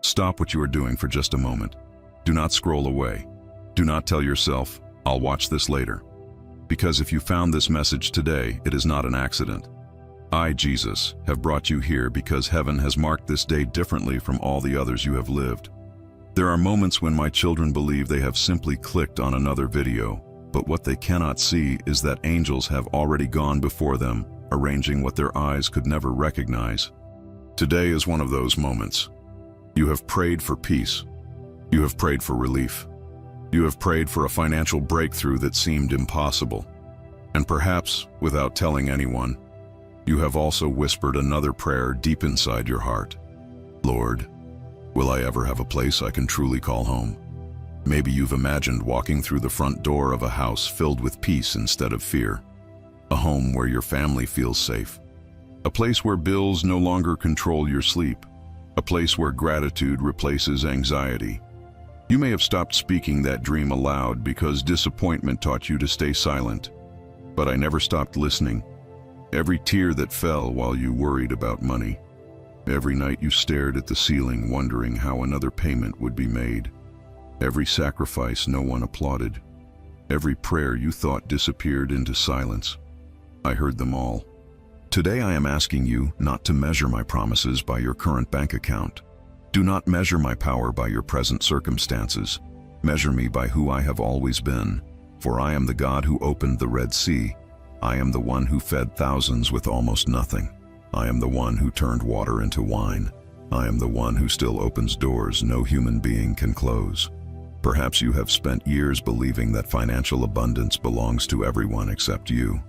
Stop what you are doing for just a moment. Do not scroll away. Do not tell yourself, "I'll watch this later." Because if you found this message today, it is not an accident. I, Jesus, have brought you here because heaven has marked this day differently from all the others you have lived. There are moments when my children believe they have simply clicked on another video, but what they cannot see is that angels have already gone before them, arranging what their eyes could never recognize. Today is one of those moments. You have prayed for peace. You have prayed for relief. You have prayed for a financial breakthrough that seemed impossible. And perhaps, without telling anyone, you have also whispered another prayer deep inside your heart. Lord, will I ever have a place I can truly call home? Maybe you've imagined walking through the front door of a house filled with peace instead of fear. A home where your family feels safe. A place where bills no longer control your sleep. A place where gratitude replaces anxiety. You may have stopped speaking that dream aloud because disappointment taught you to stay silent. But I never stopped listening. Every tear that fell while you worried about money. Every night you stared at the ceiling wondering how another payment would be made. Every sacrifice no one applauded. Every prayer you thought disappeared into silence. I heard them all. Today I am asking you not to measure my promises by your current bank account. Do not measure my power by your present circumstances. Measure me by who I have always been. For I am the God who opened the Red Sea. I am the one who fed thousands with almost nothing. I am the one who turned water into wine. I am the one who still opens doors no human being can close. Perhaps you have spent years believing that financial abundance belongs to everyone except you.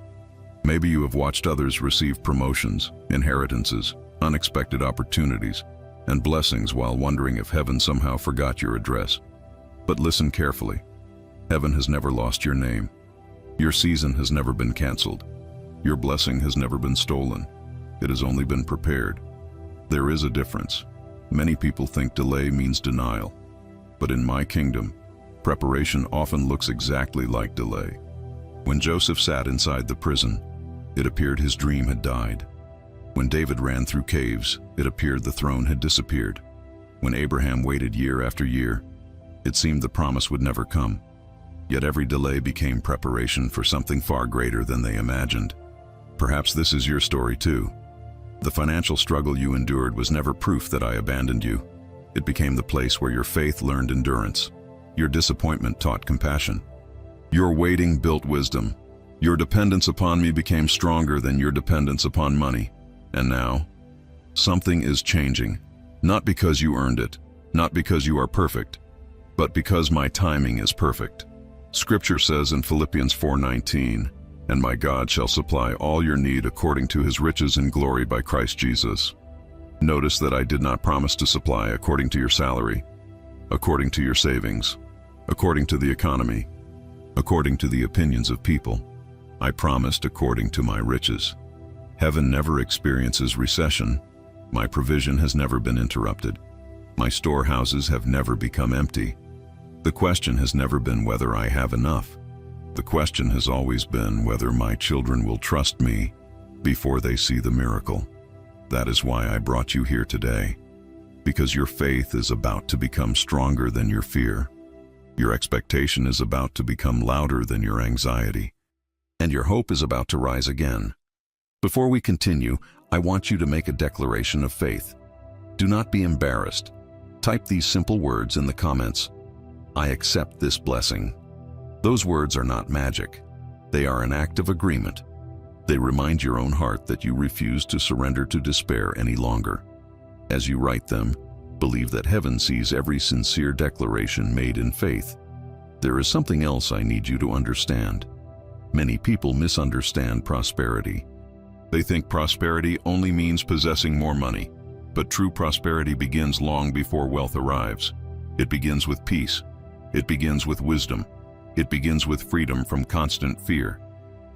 Maybe you have watched others receive promotions, inheritances, unexpected opportunities, and blessings while wondering if heaven somehow forgot your address. But listen carefully. Heaven has never lost your name. Your season has never been canceled. Your blessing has never been stolen. It has only been prepared. There is a difference. Many people think delay means denial. But in my kingdom, preparation often looks exactly like delay. When Joseph sat inside the prison, it appeared his dream had died. When David ran through caves, it appeared the throne had disappeared. When Abraham waited year after year, it seemed the promise would never come. Yet every delay became preparation for something far greater than they imagined. Perhaps this is your story too. The financial struggle you endured was never proof that I abandoned you. It became the place where your faith learned endurance. Your disappointment taught compassion. Your waiting built wisdom. Your dependence upon me became stronger than your dependence upon money. And now, something is changing. Not because you earned it, not because you are perfect, but because my timing is perfect. Scripture says in Philippians 4:19, "And my God shall supply all your need according to his riches in glory by Christ Jesus." Notice that I did not promise to supply according to your salary, according to your savings, according to the economy, according to the opinions of people. I promised according to my riches. Heaven never experiences recession. My provision has never been interrupted. My storehouses have never become empty. The question has never been whether I have enough. The question has always been whether my children will trust me before they see the miracle. That is why I brought you here today, because your faith is about to become stronger than your fear. Your expectation is about to become louder than your anxiety, and your hope is about to rise again. Before we continue, I want you to make a declaration of faith. Do not be embarrassed. Type these simple words in the comments. I accept this blessing. Those words are not magic. They are an act of agreement. They remind your own heart that you refuse to surrender to despair any longer. As you write them, believe that heaven sees every sincere declaration made in faith. There is something else I need you to understand. Many people misunderstand prosperity. They think prosperity only means possessing more money, but true prosperity begins long before wealth arrives. It begins with peace. It begins with wisdom. It begins with freedom from constant fear.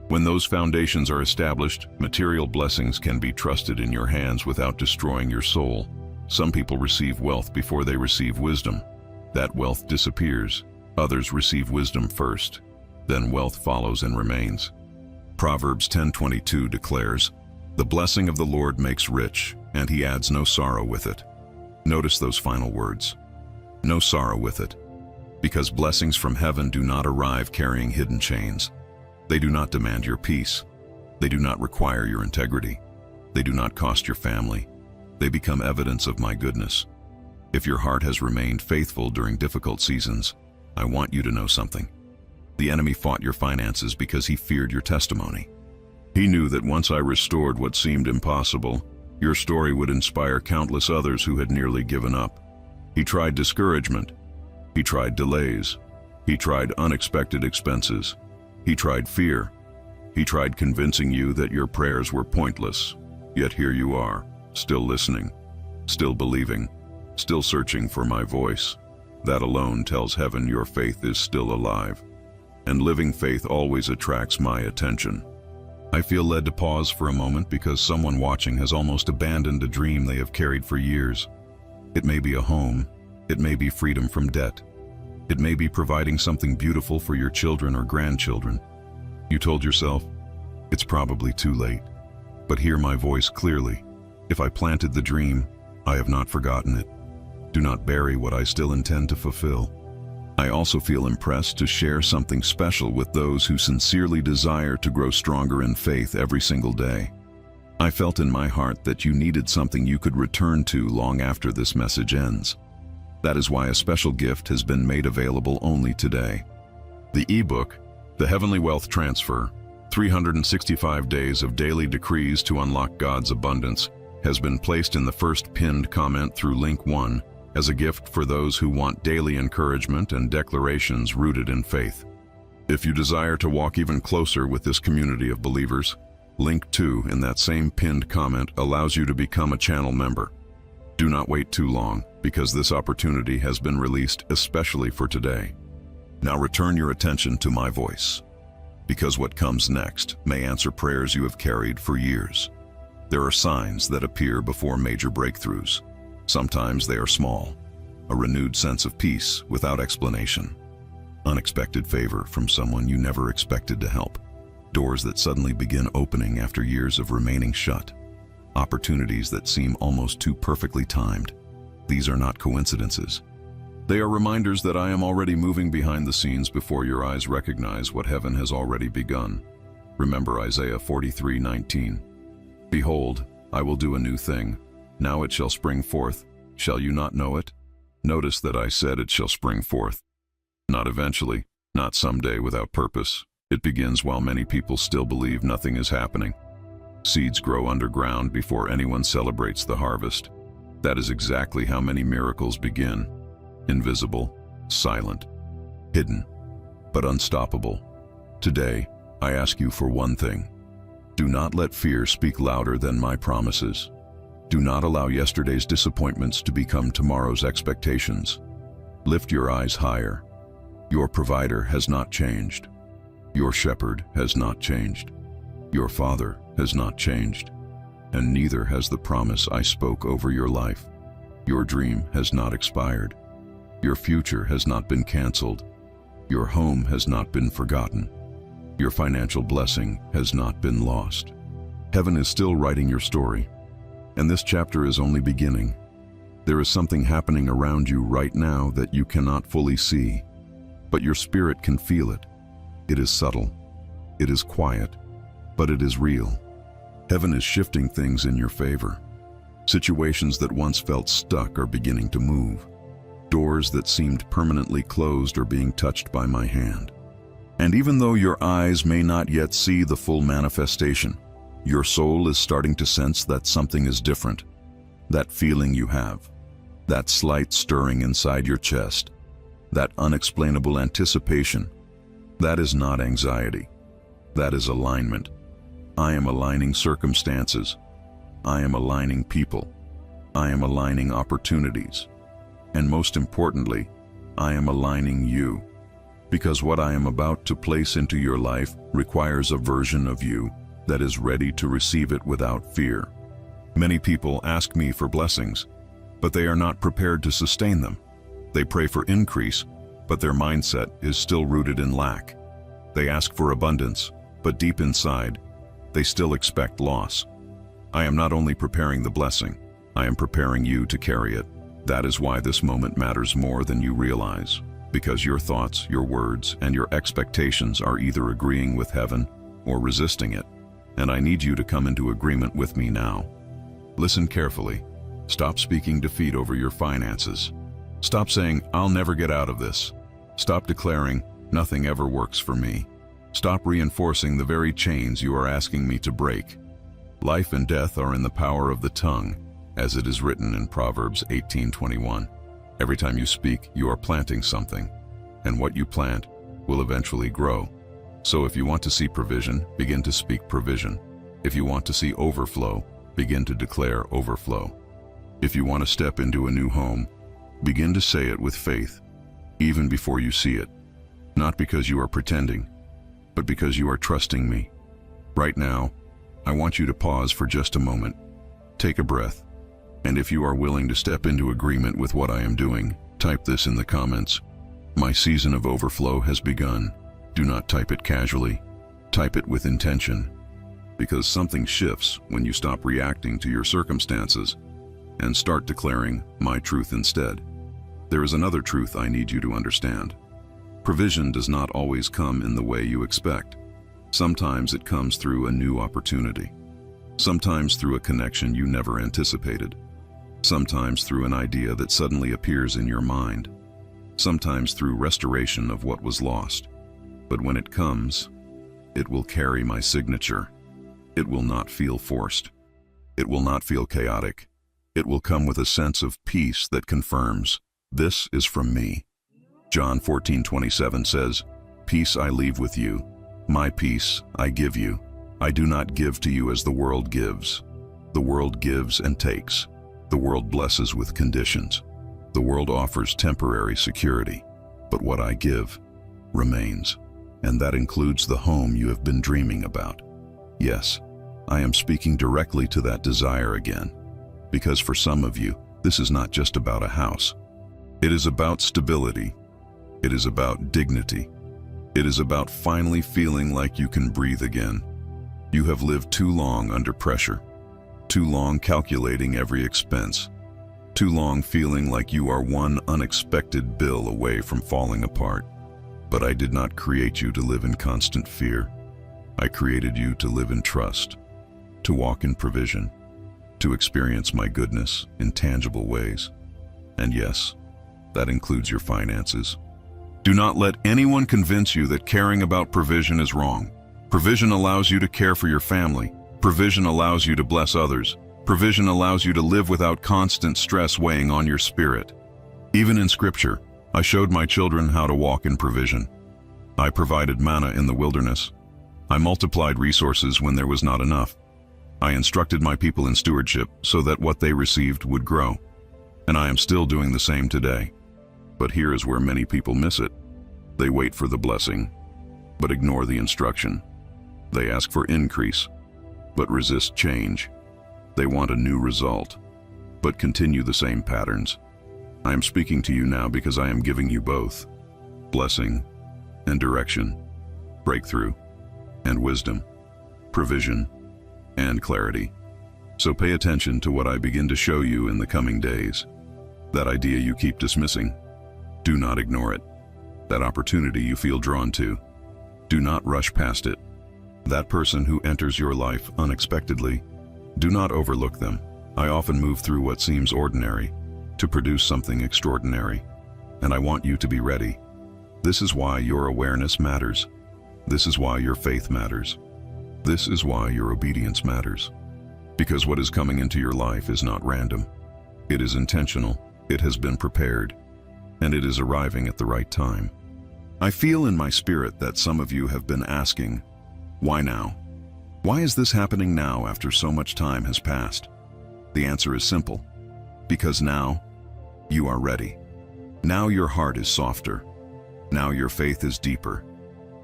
When those foundations are established, material blessings can be trusted in your hands without destroying your soul. Some people receive wealth before they receive wisdom. That wealth disappears. Others receive wisdom first. Then wealth follows and remains. Proverbs 10:22 declares, "The blessing of the Lord makes rich, and he adds no sorrow with it." Notice those final words. No sorrow with it. Because blessings from heaven do not arrive carrying hidden chains. They do not demand your peace. They do not require your integrity. They do not cost your family. They become evidence of my goodness. If your heart has remained faithful during difficult seasons, I want you to know something. The enemy fought your finances because he feared your testimony. He knew that once I restored what seemed impossible, your story would inspire countless others who had nearly given up. He tried discouragement. He tried delays. He tried unexpected expenses. He tried fear. He tried convincing you that your prayers were pointless. Yet here you are, still listening, still believing, still searching for my voice. That alone tells heaven your faith is still alive. And living faith always attracts my attention. I feel led to pause for a moment because someone watching has almost abandoned a dream they have carried for years. It may be a home. It may be freedom from debt. It may be providing something beautiful for your children or grandchildren. You told yourself, it's probably too late. But hear my voice clearly. If I planted the dream, I have not forgotten it. Do not bury what I still intend to fulfill. I also feel impressed to share something special with those who sincerely desire to grow stronger in faith every single day. I felt in my heart that you needed something you could return to long after this message ends. That is why a special gift has been made available only today. The ebook, The Heavenly Wealth Transfer, 365 Days of Daily Decrees to Unlock God's Abundance, has been placed in the first pinned comment through link 1 as a gift for those who want daily encouragement and declarations rooted in faith. If you desire to walk even closer with this community of believers, link 2 in that same pinned comment allows you to become a channel member. Do not wait too long, because this opportunity has been released especially for today. Now return your attention to my voice, because what comes next may answer prayers you have carried for years. There are signs that appear before major breakthroughs. Sometimes they are small, a renewed sense of peace without explanation, unexpected favor from someone you never expected to help, doors that suddenly begin opening after years of remaining shut, opportunities that seem almost too perfectly timed. These are not coincidences. They are reminders that I am already moving behind the scenes before your eyes recognize what heaven has already begun. Remember Isaiah 43:19. Behold, I will do a new thing. Now it shall spring forth. Shall you not know it? Notice that I said it shall spring forth. Not eventually, not someday without purpose. It begins while many people still believe nothing is happening. Seeds grow underground before anyone celebrates the harvest. That is exactly how many miracles begin. Invisible, silent, hidden, but unstoppable. Today, I ask you for one thing. Do not let fear speak louder than my promises. Do not allow yesterday's disappointments to become tomorrow's expectations. Lift your eyes higher. Your provider has not changed. Your shepherd has not changed. Your father has not changed. And neither has the promise I spoke over your life. Your dream has not expired. Your future has not been canceled. Your home has not been forgotten. Your financial blessing has not been lost. Heaven is still writing your story. And this chapter is only beginning. There is something happening around you right now that you cannot fully see, but your spirit can feel it. It is subtle. It is quiet, but it is real. Heaven is shifting things in your favor. Situations that once felt stuck are beginning to move. Doors that seemed permanently closed are being touched by my hand. And even though your eyes may not yet see the full manifestation, your soul is starting to sense that something is different. That feeling you have, that slight stirring inside your chest, that unexplainable anticipation, that is not anxiety. That is alignment. I am aligning circumstances. I am aligning people. I am aligning opportunities. And most importantly, I am aligning you. Because what I am about to place into your life requires a version of you that is ready to receive it without fear. Many people ask me for blessings, but they are not prepared to sustain them. They pray for increase, but their mindset is still rooted in lack. They ask for abundance, but deep inside, they still expect loss. I am not only preparing the blessing, I am preparing you to carry it. That is why this moment matters more than you realize, because your thoughts, your words, and your expectations are either agreeing with heaven or resisting it. And I need you to come into agreement with me now. Listen carefully. Stop speaking defeat over your finances. Stop saying, "I'll never get out of this." Stop declaring, "Nothing ever works for me." Stop reinforcing the very chains you are asking me to break. Life and death are in the power of the tongue, as it is written in Proverbs 18:21. Every time you speak, you are planting something, and what you plant will eventually grow. So if you want to see provision, begin to speak provision. If you want to see overflow, begin to declare overflow. If you want to step into a new home, begin to say it with faith, even before you see it. Not because you are pretending, but because you are trusting me. Right now, I want you to pause for just a moment. Take a breath. And if you are willing to step into agreement with what I am doing, type this in the comments. My season of overflow has begun. Do not type it casually. Type it with intention. Because something shifts when you stop reacting to your circumstances and start declaring my truth instead. There is another truth I need you to understand. Provision does not always come in the way you expect. Sometimes it comes through a new opportunity. Sometimes through a connection you never anticipated. Sometimes through an idea that suddenly appears in your mind. Sometimes through restoration of what was lost. But when it comes, it will carry my signature. It will not feel forced. It will not feel chaotic. It will come with a sense of peace that confirms, this is from me. John 14:27 says, "Peace I leave with you. My peace I give you. I do not give to you as the world gives. The world gives and takes. The world blesses with conditions. The world offers temporary security. But what I give remains. And that includes the home you have been dreaming about." Yes, I am speaking directly to that desire again. Because for some of you, this is not just about a house. It is about stability. It is about dignity. It is about finally feeling like you can breathe again. You have lived too long under pressure, too long calculating every expense, too long feeling like you are one unexpected bill away from falling apart. But I did not create you to live in constant fear. I created you to live in trust, to walk in provision, to experience my goodness in tangible ways. And yes, that includes your finances. Do not let anyone convince you that caring about provision is wrong. Provision allows you to care for your family. Provision allows you to bless others. Provision allows you to live without constant stress weighing on your spirit. Even in Scripture, I showed my children how to walk in provision. I provided manna in the wilderness. I multiplied resources when there was not enough. I instructed my people in stewardship so that what they received would grow. And I am still doing the same today. But here is where many people miss it. They wait for the blessing, but ignore the instruction. They ask for increase, but resist change. They want a new result, but continue the same patterns. I am speaking to you now because I am giving you both blessing and direction, breakthrough and wisdom, provision and clarity. So pay attention to what I begin to show you in the coming days. That idea you keep dismissing, do not ignore it. That opportunity you feel drawn to, do not rush past it. That person who enters your life unexpectedly, do not overlook them. I often move through what seems ordinary to produce something extraordinary, and I want you to be ready. This is why your awareness matters. This is why your faith matters. This is why your obedience matters. Because what is coming into your life is not random. It is intentional. It has been prepared, and it is arriving at the right time. I feel in my spirit that some of you have been asking, why now? Why is this happening now after so much time has passed? The answer is simple. Because now, you are ready. Now your heart is softer. Now your faith is deeper.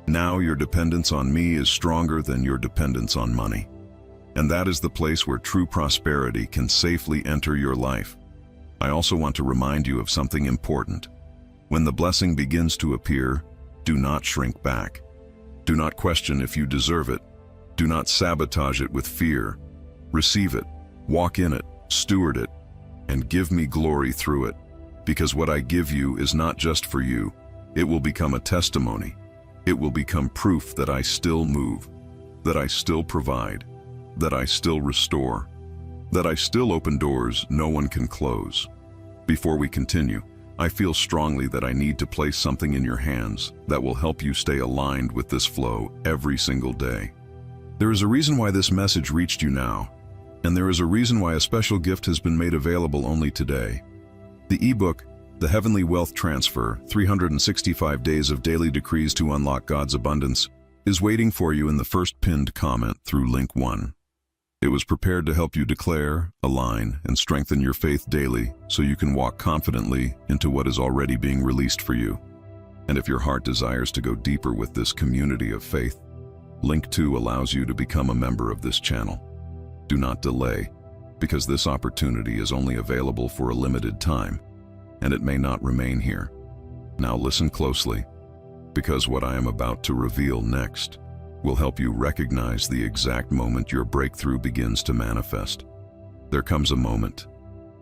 Now your dependence on me is stronger than your dependence on money. And that is the place where true prosperity can safely enter your life. I also want to remind you of something important. When the blessing begins to appear, do not shrink back. Do not question if you deserve it. Do not sabotage it with fear. Receive it, walk in it, steward it, and give me glory through it, because what I give you is not just for you. It will become a testimony. It will become proof that I still move, that I still provide, that I still restore, that I still open doors no one can close. Before we continue, I feel strongly that I need to place something in your hands that will help you stay aligned with this flow every single day. There is a reason why this message reached you now, and there is a reason why a special gift has been made available only today. The ebook, The Heavenly Wealth Transfer, 365 Days of Daily Decrees to Unlock God's Abundance, is waiting for you in the first pinned comment through link 1. It was prepared to help you declare, align, and strengthen your faith daily so you can walk confidently into what is already being released for you. And if your heart desires to go deeper with this community of faith, link 2 allows you to become a member of this channel. Do not delay, because this opportunity is only available for a limited time, and it may not remain here. Now listen closely, because what I am about to reveal next will help you recognize the exact moment your breakthrough begins to manifest. There comes a moment,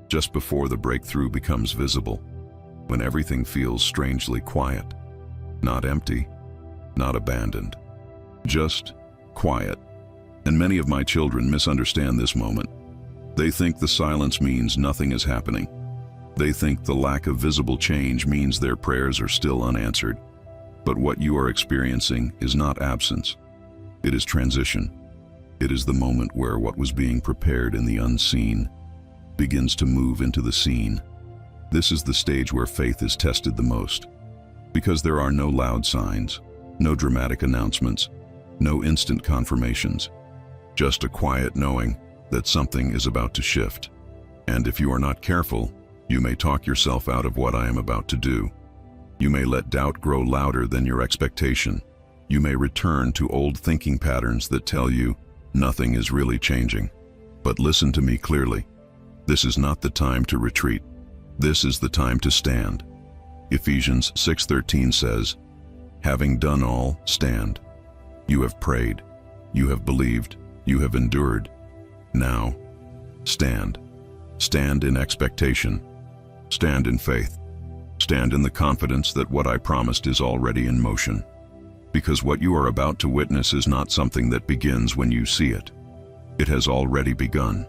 just before the breakthrough becomes visible, when everything feels strangely quiet, not empty, not abandoned, just quiet. And many of my children misunderstand this moment. They think the silence means nothing is happening. They think the lack of visible change means their prayers are still unanswered. But what you are experiencing is not absence. It is transition. It is the moment where what was being prepared in the unseen begins to move into the seen. This is the stage where faith is tested the most, because there are no loud signs, no dramatic announcements, no instant confirmations, just a quiet knowing that something is about to shift. And if you are not careful, you may talk yourself out of what I am about to do. You may let doubt grow louder than your expectation. You may return to old thinking patterns that tell you nothing is really changing. But listen to me clearly. This is not the time to retreat. This is the time to stand. Ephesians 6:13 says, "Having done all, stand." You have prayed. You have believed. You have endured. Now, stand. Stand in expectation. Stand in faith. Stand in the confidence that what I promised is already in motion. Because what you are about to witness is not something that begins when you see it. It has already begun.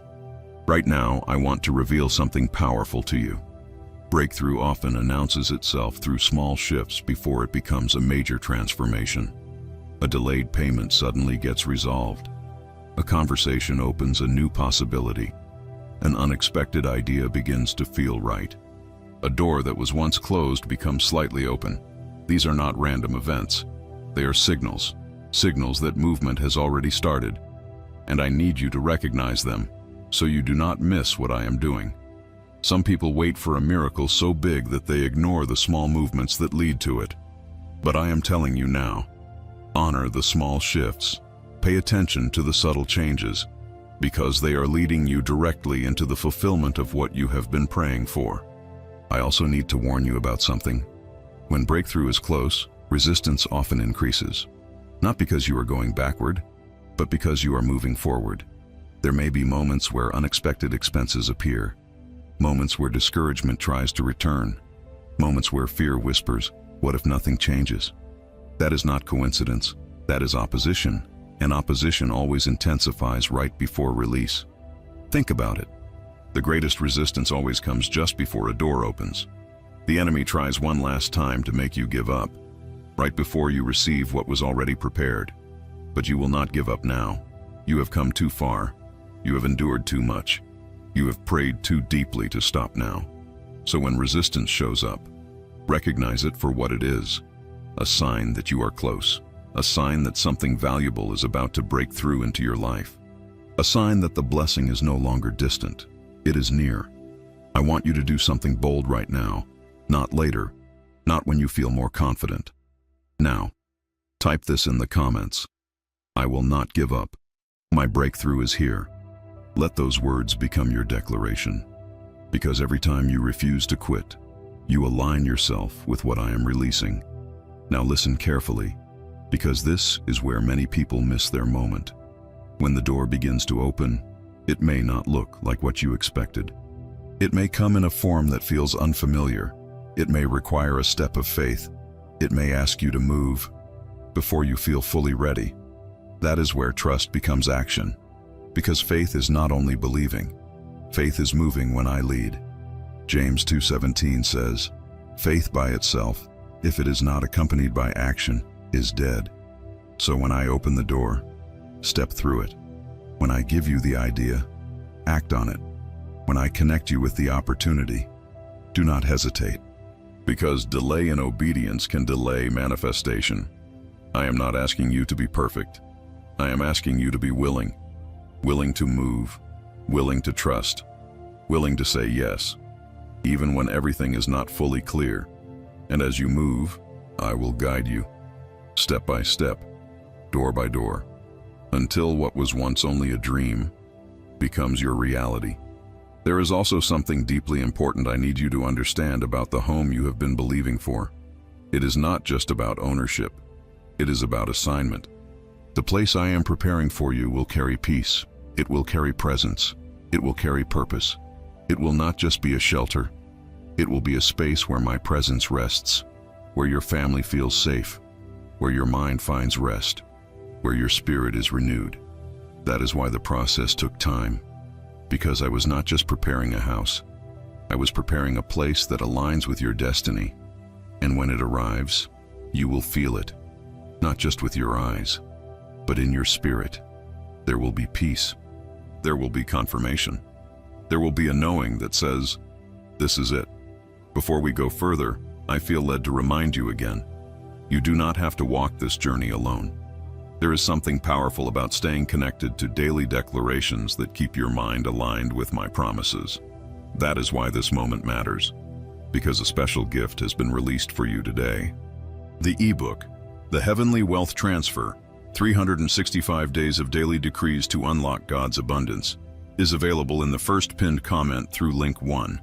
Right now, I want to reveal something powerful to you. Breakthrough often announces itself through small shifts before it becomes a major transformation. A delayed payment suddenly gets resolved. A conversation opens a new possibility. An unexpected idea begins to feel right. A door that was once closed becomes slightly open. These are not random events. They are signals that movement has already started. And I need you to recognize them, so you do not miss what I am doing. Some people wait for a miracle so big that they ignore the small movements that lead to it. But I am telling you now, honor the small shifts. Pay attention to the subtle changes, because they are leading you directly into the fulfillment of what you have been praying for. I also need to warn you about something. When breakthrough is close, resistance often increases. Not because you are going backward, but because you are moving forward. There may be moments where unexpected expenses appear, moments where discouragement tries to return, moments where fear whispers, "What if nothing changes?" That is not coincidence, that is opposition, and opposition always intensifies right before release. Think about it. The greatest resistance always comes just before a door opens. The enemy tries one last time to make you give up, right before you receive what was already prepared. But you will not give up now. You have come too far. You have endured too much. You have prayed too deeply to stop now. So when resistance shows up, recognize it for what it is. A sign that you are close. A sign that something valuable is about to break through into your life. A sign that the blessing is no longer distant. It is near. I want you to do something bold right now, not later, not when you feel more confident. Now, type this in the comments. I will not give up. My breakthrough is here. Let those words become your declaration. Because every time you refuse to quit, you align yourself with what I am releasing. Now listen carefully, because this is where many people miss their moment. When the door begins to open, it may not look like what you expected. It may come in a form that feels unfamiliar. It may require a step of faith. It may ask you to move before you feel fully ready. That is where trust becomes action. Because faith is not only believing, faith is moving when I lead. James 2:17 says, "Faith by itself, if it is not accompanied by action, is dead." So when I open the door, step through it. When I give you the idea, act on it. When I connect you with the opportunity, do not hesitate. Because delay in obedience can delay manifestation. I am not asking you to be perfect. I am asking you to be willing. Willing to move. Willing to trust. Willing to say yes, even when everything is not fully clear. And as you move, I will guide you, step by step, door by door, until what was once only a dream becomes your reality. There is also something deeply important I need you to understand about the home you have been believing for. It is not just about ownership. It is about assignment. The place I am preparing for you will carry peace. It will carry presence. It will carry purpose. It will not just be a shelter. It will be a space where my presence rests, where your family feels safe, where your mind finds rest, where your spirit is renewed. That is why the process took time, because I was not just preparing a house. I was preparing a place that aligns with your destiny. And when it arrives, you will feel it, not just with your eyes, but in your spirit. There will be peace. There will be confirmation. There will be a knowing that says, this is it. Before we go further, I feel led to remind you again, you do not have to walk this journey alone. There is something powerful about staying connected to daily declarations that keep your mind aligned with my promises. That is why this moment matters, because a special gift has been released for you today. The ebook, The Heavenly Wealth Transfer, 365 Days of Daily Decrees to Unlock God's Abundance, is available in the first pinned comment through link 1.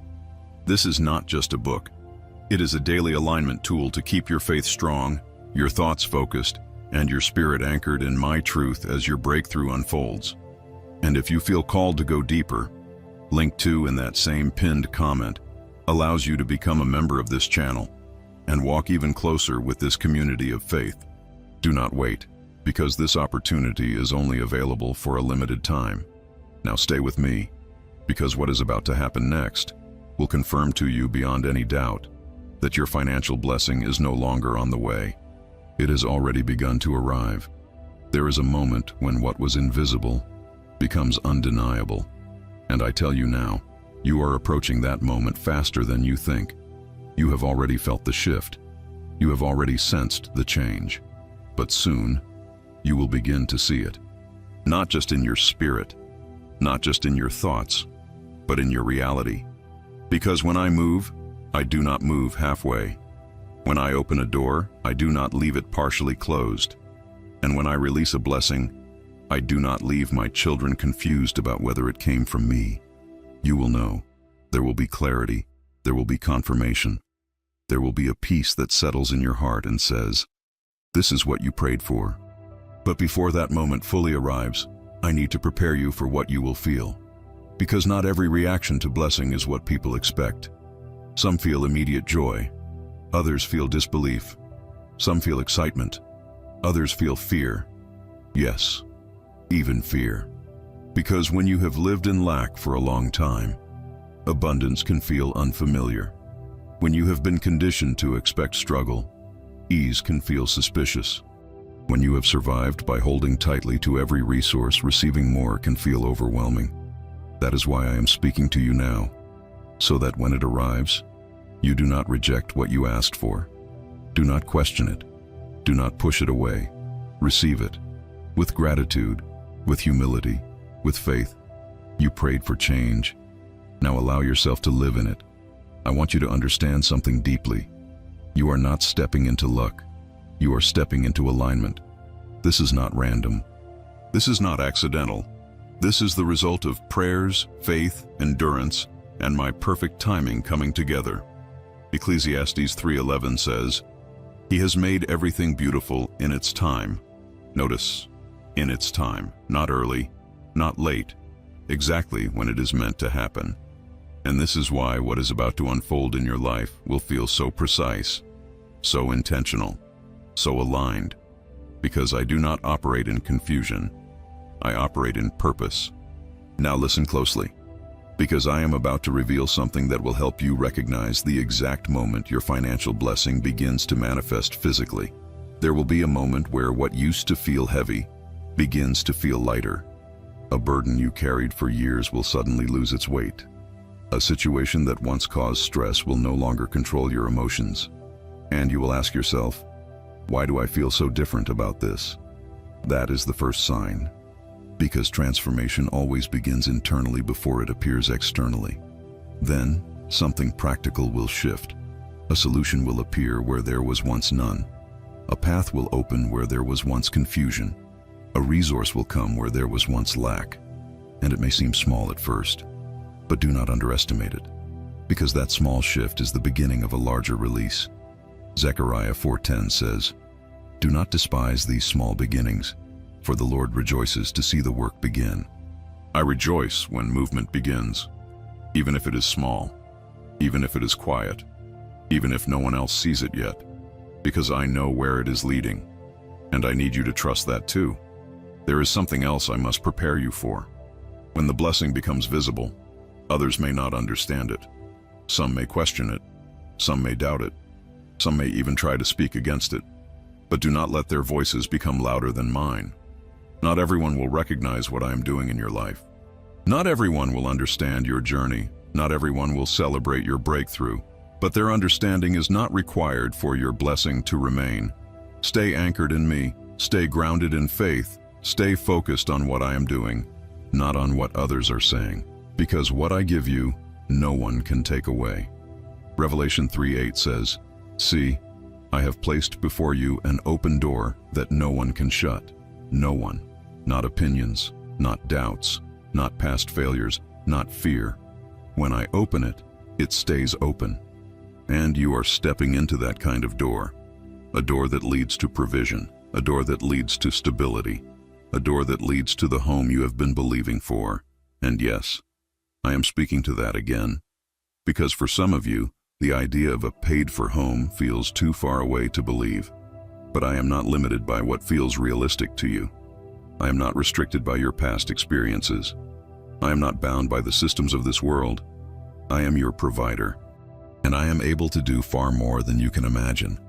This is not just a book. It is a daily alignment tool to keep your faith strong, your thoughts focused, and your spirit anchored in my truth as your breakthrough unfolds. And if you feel called to go deeper, link 2 in that same pinned comment allows you to become a member of this channel and walk even closer with this community of faith. Do not wait, because this opportunity is only available for a limited time. Now stay with me, because what is about to happen next will confirm to you beyond any doubt that your financial blessing is no longer on the way. It has already begun to arrive. There is a moment when what was invisible becomes undeniable. And I tell you now, you are approaching that moment faster than you think. You have already felt the shift. You have already sensed the change. But soon, you will begin to see it. Not just in your spirit, not just in your thoughts, but in your reality. Because when I move, I do not move halfway. When I open a door, I do not leave it partially closed. And when I release a blessing, I do not leave my children confused about whether it came from me. You will know. There will be clarity. There will be confirmation. There will be a peace that settles in your heart and says, this is what you prayed for. But before that moment fully arrives, I need to prepare you for what you will feel. Because not every reaction to blessing is what people expect. Some feel immediate joy. Others feel disbelief. Some feel excitement. Others feel fear. Yes, even fear. Because when you have lived in lack for a long time, abundance can feel unfamiliar. When you have been conditioned to expect struggle, ease can feel suspicious. When you have survived by holding tightly to every resource, receiving more can feel overwhelming. That is why I am speaking to you now, so that when it arrives, you do not reject what you asked for. Do not question it. Do not push it away. Receive it with gratitude, with humility, with faith. You prayed for change. Now allow yourself to live in it. I want you to understand something deeply. You are not stepping into luck. You are stepping into alignment. This is not random. This is not accidental. This is the result of prayers, faith, endurance, and my perfect timing coming together. Ecclesiastes 3:11 says, He has made everything beautiful in its time. Notice, in its time, not early, not late, exactly when it is meant to happen. And this is why what is about to unfold in your life will feel so precise, so intentional, so aligned. Because I do not operate in confusion, I operate in purpose. Now listen closely, because I am about to reveal something that will help you recognize the exact moment your financial blessing begins to manifest physically. There will be a moment where what used to feel heavy begins to feel lighter. A burden you carried for years will suddenly lose its weight. A situation that once caused stress will no longer control your emotions. And you will ask yourself, why do I feel so different about this? That is the first sign. Because transformation always begins internally before it appears externally. Then, something practical will shift. A solution will appear where there was once none. A path will open where there was once confusion. A resource will come where there was once lack. And it may seem small at first, but do not underestimate it, because that small shift is the beginning of a larger release. Zechariah 4:10 says, "Do not despise these small beginnings, for the Lord rejoices to see the work begin." I rejoice when movement begins, even if it is small, even if it is quiet, even if no one else sees it yet, because I know where it is leading, and I need you to trust that too. There is something else I must prepare you for. When the blessing becomes visible, others may not understand it. Some may question it, some may doubt it, some may even try to speak against it. But do not let their voices become louder than mine. Not everyone will recognize what I am doing in your life. Not everyone will understand your journey. Not everyone will celebrate your breakthrough. But their understanding is not required for your blessing to remain. Stay anchored in me. Stay grounded in faith. Stay focused on what I am doing, not on what others are saying. Because what I give you, no one can take away. Revelation 3:8 says, "See, I have placed before you an open door that no one can shut." No one. Not opinions, not doubts, not past failures, not fear. When I open it, it stays open. And you are stepping into that kind of door. A door that leads to provision, a door that leads to stability, a door that leads to the home you have been believing for. And yes, I am speaking to that again. Because for some of you, the idea of a paid-for home feels too far away to believe. But I am not limited by what feels realistic to you. I am not restricted by your past experiences. I am not bound by the systems of this world. I am your provider, and I am able to do far more than you can imagine.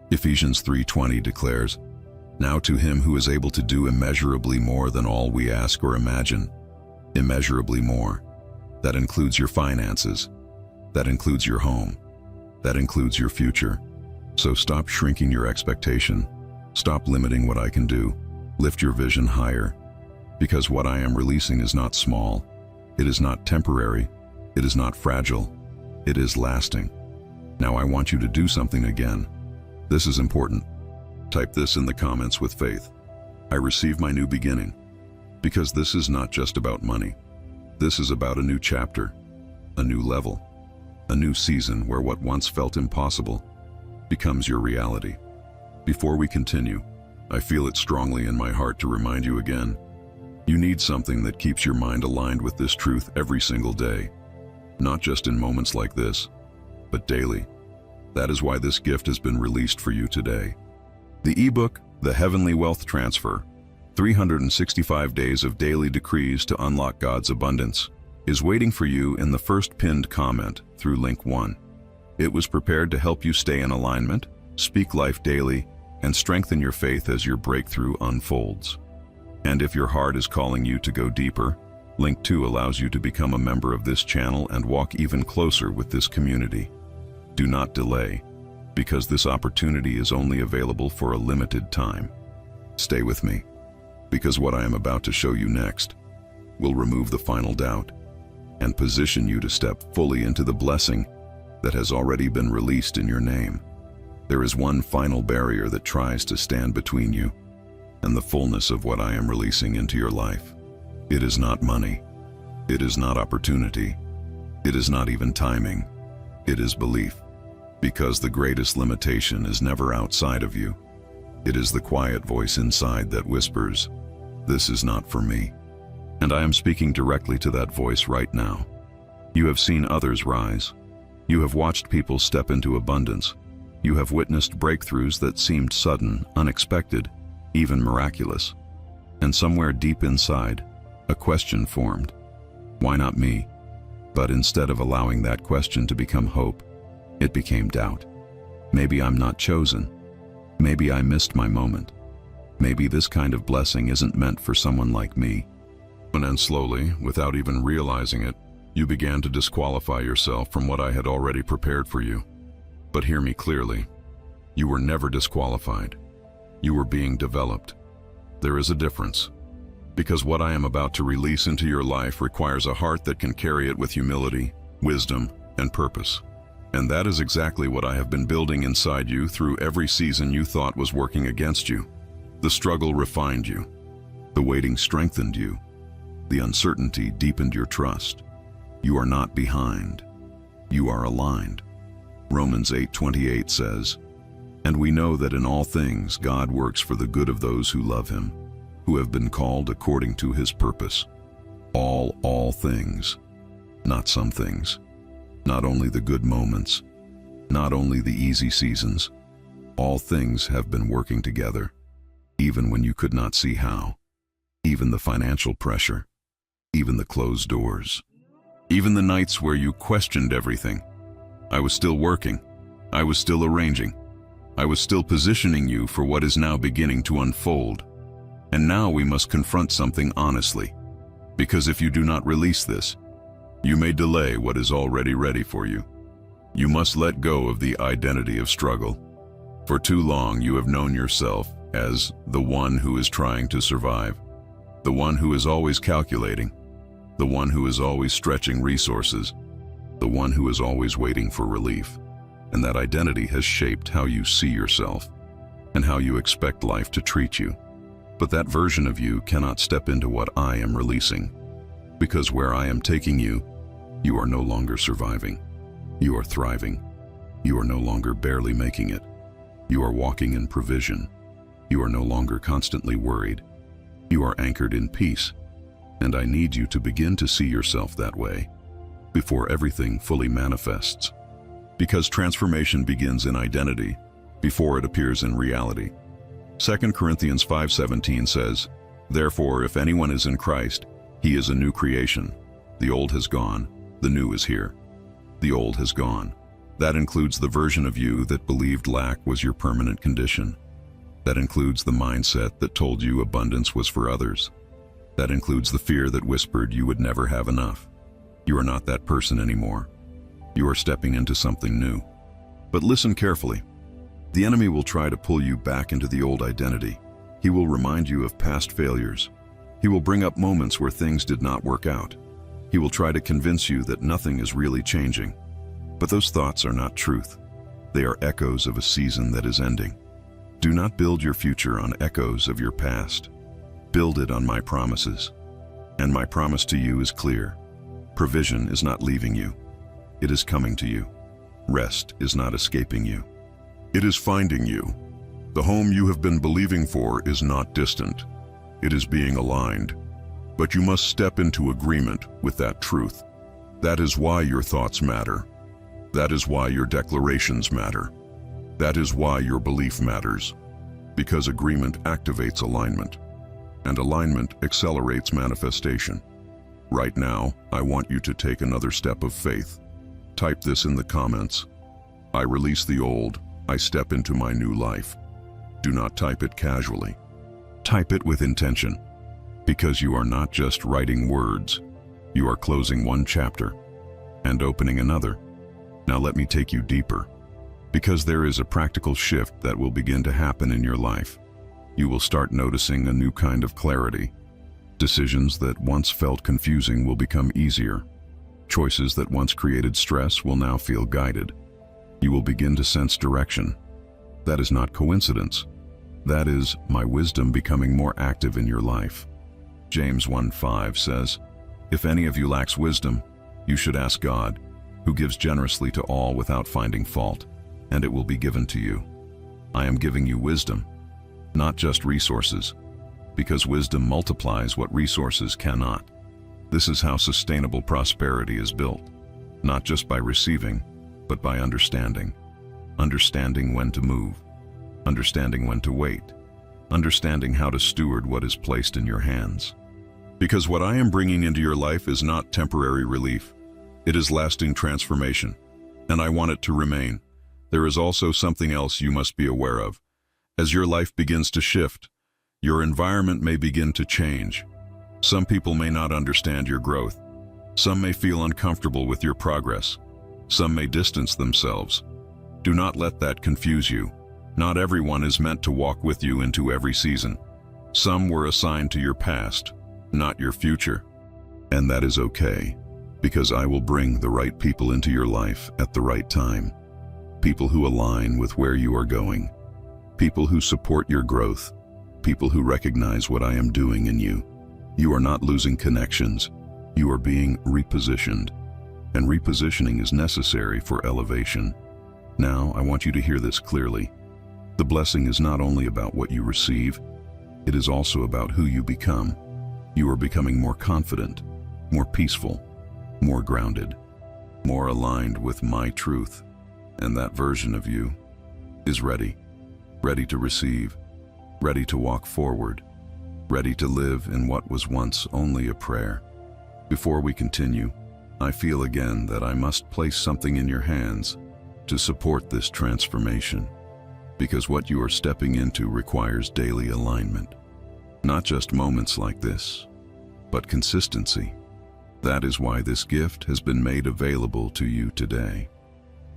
Ephesians 3:20 declares, "Now to him who is able to do immeasurably more than all we ask or imagine." Immeasurably more. That includes your finances. That includes your home. That includes your future. So stop shrinking your expectation. Stop limiting what I can do. Lift your vision higher. Because what I am releasing is not small. It is not temporary. It is not fragile. It is lasting. Now I want you to do something again. This is important. Type this in the comments with faith. I receive my new beginning. Because this is not just about money. This is about a new chapter, a new level, a new season where what once felt impossible becomes your reality. Before we continue, I feel it strongly in my heart to remind you again. You need something that keeps your mind aligned with this truth every single day. Not just in moments like this, but daily. That is why this gift has been released for you today. The ebook, The Heavenly Wealth Transfer, 365 Days of Daily Decrees to Unlock God's Abundance, is waiting for you in the first pinned comment through link 1. It was prepared to help you stay in alignment, speak life daily, and strengthen your faith as your breakthrough unfolds. And if your heart is calling you to go deeper, link 2 allows you to become a member of this channel and walk even closer with this community. Do not delay, because this opportunity is only available for a limited time. Stay with me, because what I am about to show you next will remove the final doubt and position you to step fully into the blessing that has already been released in your name. There is one final barrier that tries to stand between you and the fullness of what I am releasing into your life. It is not money. It is not opportunity. It is not even timing. It is belief. Because the greatest limitation is never outside of you. It is the quiet voice inside that whispers, "This is not for me." And I am speaking directly to that voice right now. You have seen others rise. You have watched people step into abundance. You have witnessed breakthroughs that seemed sudden, unexpected, even miraculous. And somewhere deep inside, a question formed. Why not me? But instead of allowing that question to become hope, it became doubt. Maybe I'm not chosen. Maybe I missed my moment. Maybe this kind of blessing isn't meant for someone like me. And then slowly, without even realizing it, you began to disqualify yourself from what I had already prepared for you. But hear me clearly. You were never disqualified. You were being developed. There is a difference. Because what I am about to release into your life requires a heart that can carry it with humility, wisdom, and purpose. And that is exactly what I have been building inside you through every season you thought was working against you. The struggle refined you. The waiting strengthened you. The uncertainty deepened your trust. You are not behind. You are aligned. Romans 8:28 says, "And we know that in all things God works for the good of those who love him, who have been called according to his purpose." All things, not some things. Not only the good moments, not only the easy seasons. All things have been working together, even when you could not see how. Even the financial pressure, even the closed doors, even the nights where you questioned everything. I was still working. I was still arranging. I was still positioning you for what is now beginning to unfold. And now we must confront something honestly. Because if you do not release this, you may delay what is already ready for you. You must let go of the identity of struggle. For too long you have known yourself as the one who is trying to survive, the one who is always calculating, the one who is always stretching resources, the one who is always waiting for relief. And that identity has shaped how you see yourself and how you expect life to treat you. But that version of you cannot step into what I am releasing. Because where I am taking you, you are no longer surviving. You are thriving. You are no longer barely making it. You are walking in provision. You are no longer constantly worried. You are anchored in peace. And I need you to begin to see yourself that way before everything fully manifests. Because transformation begins in identity before it appears in reality. 2 Corinthians 5:17 says, "Therefore, if anyone is in Christ, he is a new creation. The old has gone, the new is here." The old has gone. That includes the version of you that believed lack was your permanent condition. That includes the mindset that told you abundance was for others. That includes the fear that whispered you would never have enough. You are not that person anymore. You are stepping into something new. But listen carefully. The enemy will try to pull you back into the old identity. He will remind you of past failures. He will bring up moments where things did not work out. He will try to convince you that nothing is really changing. But those thoughts are not truth. They are echoes of a season that is ending. Do not build your future on echoes of your past. Build it on my promises. And my promise to you is clear. Provision is not leaving you. It is coming to you. Rest is not escaping you. It is finding you. The home you have been believing for is not distant. It is being aligned. But you must step into agreement with that truth. That is why your thoughts matter. That is why your declarations matter. That is why your belief matters. Because agreement activates alignment. And alignment accelerates manifestation. Right now, I want you to take another step of faith. Type this in the comments. I release the old. I step into my new life. Do not type it casually. Type it with intention. Because you are not just writing words. You are closing one chapter and opening another. Now let me take you deeper. Because there is a practical shift that will begin to happen in your life. You will start noticing a new kind of clarity. Decisions that once felt confusing will become easier. Choices that once created stress will now feel guided. You will begin to sense direction. That is not coincidence. That is my wisdom becoming more active in your life. James 1:5 says, "If any of you lacks wisdom, you should ask God, who gives generously to all without finding fault, and it will be given to you." I am giving you wisdom, not just resources, because wisdom multiplies what resources cannot. This is how sustainable prosperity is built. not just by receiving, but by understanding. Understanding when to move, understanding when to wait, understanding how to steward what is placed in your hands. Because what I am bringing into your life is not temporary relief. It is lasting transformation, and I want it to remain. There is also something else you must be aware of. As your life begins to shift, your environment may begin to change. Some people may not understand your growth. Some may feel uncomfortable with your progress. Some may distance themselves. Do not let that confuse you. Not everyone is meant to walk with you into every season. Some were assigned to your past, not your future. And that is okay, because I will bring the right people into your life at the right time. People who align with where you are going. People who support your growth. People who recognize what I am doing in you. You are not losing connections. You are being repositioned. And repositioning is necessary for elevation. Now, I want you to hear this clearly. The blessing is not only about what you receive, it is also about who you become. You are becoming more confident, more peaceful, more grounded, more aligned with my truth. And that version of you is ready to receive, ready to walk forward, ready to live in what was once only a prayer. Before we continue, I feel again that I must place something in your hands to support this transformation, because what you are stepping into requires daily alignment. Not just moments like this, but consistency. That is why this gift has been made available to you today.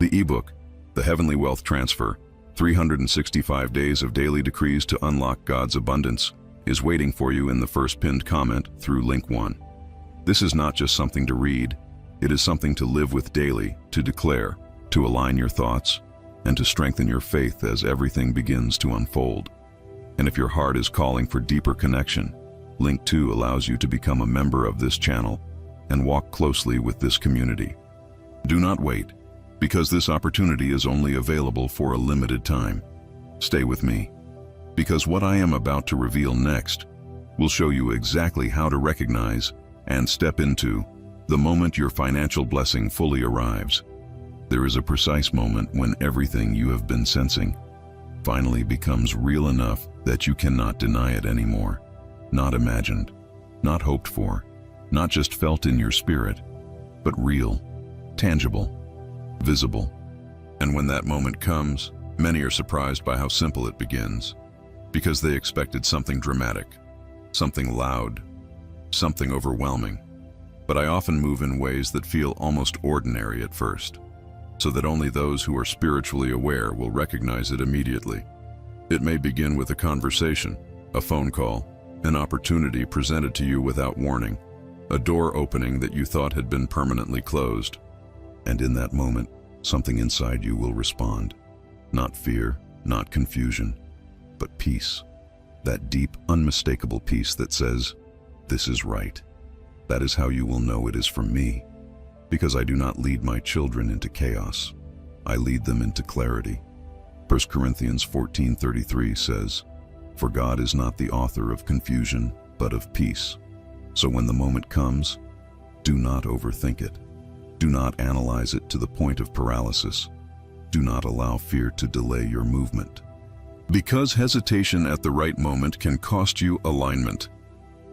The ebook, The Heavenly Wealth Transfer, 365 Days of Daily Decrees to Unlock God's Abundance, is waiting for you in the first pinned comment through link 1. This is not just something to read, it is something to live with daily, to declare, to align your thoughts, and to strengthen your faith as everything begins to unfold. And if your heart is calling for deeper connection, link 2 allows you to become a member of this channel and walk closely with this community. Do not wait, because this opportunity is only available for a limited time. Stay with me, because what I am about to reveal next will show you exactly how to recognize and step into the moment your financial blessing fully arrives. There is a precise moment when everything you have been sensing finally becomes real enough that you cannot deny it anymore. Not imagined, not hoped for, not just felt in your spirit, but real, tangible, visible. And when that moment comes, many are surprised by how simple it begins, because they expected something dramatic, something loud, something overwhelming. But I often move in ways that feel almost ordinary at first, so that only those who are spiritually aware will recognize it immediately. It may begin with a conversation, a phone call, an opportunity presented to you without warning, a door opening that you thought had been permanently closed. And in that moment, something inside you will respond. Not fear, not confusion, but peace. That deep, unmistakable peace that says, "This is right." That is how you will know it is from me, because I do not lead my children into chaos. I lead them into clarity. 1 Corinthians 14:33 says, "For God is not the author of confusion, but of peace." So when the moment comes, do not overthink it. Do not analyze it to the point of paralysis. Do not allow fear to delay your movement. Because hesitation at the right moment can cost you alignment.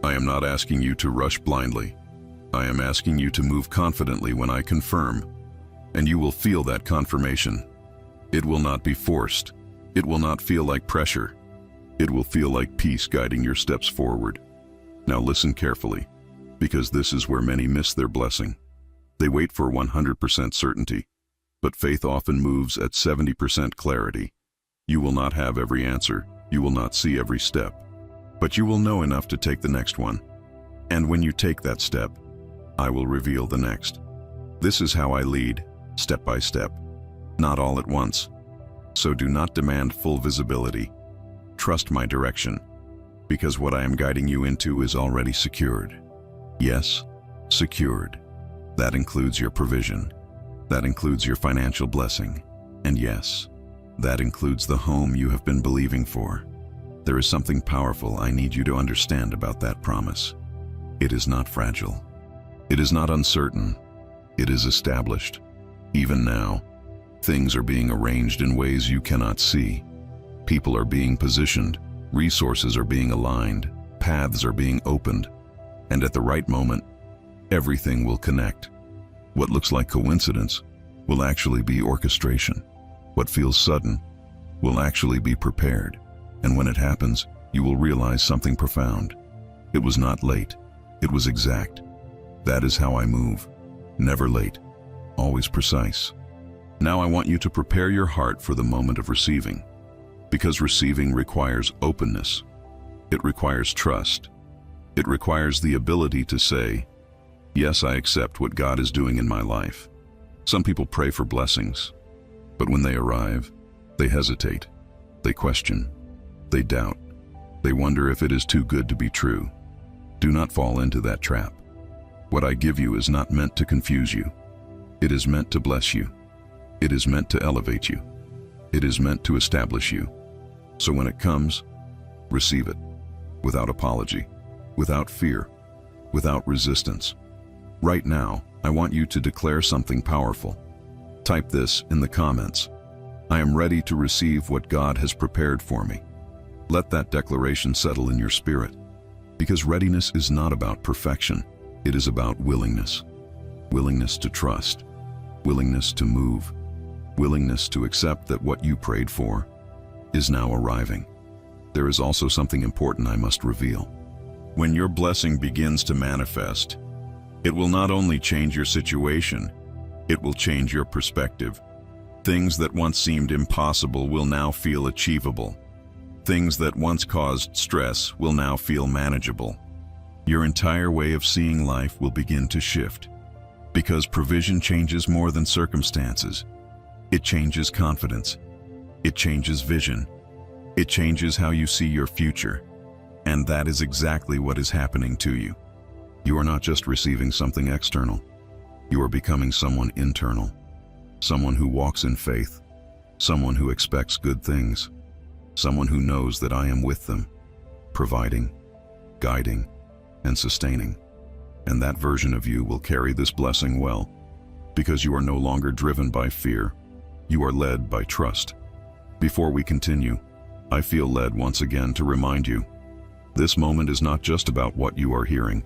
I am not asking you to rush blindly. I am asking you to move confidently when I confirm, and you will feel that confirmation. It will not be forced. It will not feel like pressure. It will feel like peace guiding your steps forward. Now listen carefully, because this is where many miss their blessing. They wait for 100% certainty, but faith often moves at 70% clarity. You will not have every answer. You will not see every step. But you will know enough to take the next one. And when you take that step, I will reveal the next. This is how I lead, step by step, not all at once. So do not demand full visibility. Trust my direction, because what I am guiding you into is already secured. Yes, secured. That includes your provision. That includes your financial blessing. And yes, that includes the home you have been believing for. There is something powerful I need you to understand about that promise. It is not fragile. It is not uncertain. It is established. Even now, things are being arranged in ways you cannot see. People are being positioned, resources are being aligned, paths are being opened, and at the right moment, everything will connect. What looks like coincidence will actually be orchestration. What feels sudden will actually be prepared. And when it happens, you will realize something profound. It was not late. It was exact. That is how I move. Never late. Always precise. Now I want you to prepare your heart for the moment of receiving. Because receiving requires openness. It requires trust. It requires the ability to say, yes, I accept what God is doing in my life. Some people pray for blessings, but when they arrive, they hesitate, they question, they doubt, they wonder if it is too good to be true. Do not fall into that trap. What I give you is not meant to confuse you. It is meant to bless you. It is meant to elevate you. It is meant to establish you. So when it comes, receive it, without apology, without fear, without resistance. Right now, I want you to declare something powerful. Type this in the comments. I am ready to receive what God has prepared for me. Let that declaration settle in your spirit. Because readiness is not about perfection. It is about willingness. Willingness to trust. Willingness to move. Willingness to accept that what you prayed for is now arriving. There is also something important I must reveal. When your blessing begins to manifest, it will not only change your situation, it will change your perspective. Things that once seemed impossible will now feel achievable. Things that once caused stress will now feel manageable. Your entire way of seeing life will begin to shift. Because provision changes more than circumstances. It changes confidence. It changes vision. It changes how you see your future. And that is exactly what is happening to you. You are not just receiving something external. You are becoming someone internal. Someone who walks in faith. Someone who expects good things. Someone who knows that I am with them, providing, guiding, and sustaining. And that version of you will carry this blessing well, because you are no longer driven by fear. You are led by trust. Before we continue, I feel led once again to remind you, this moment is not just about what you are hearing.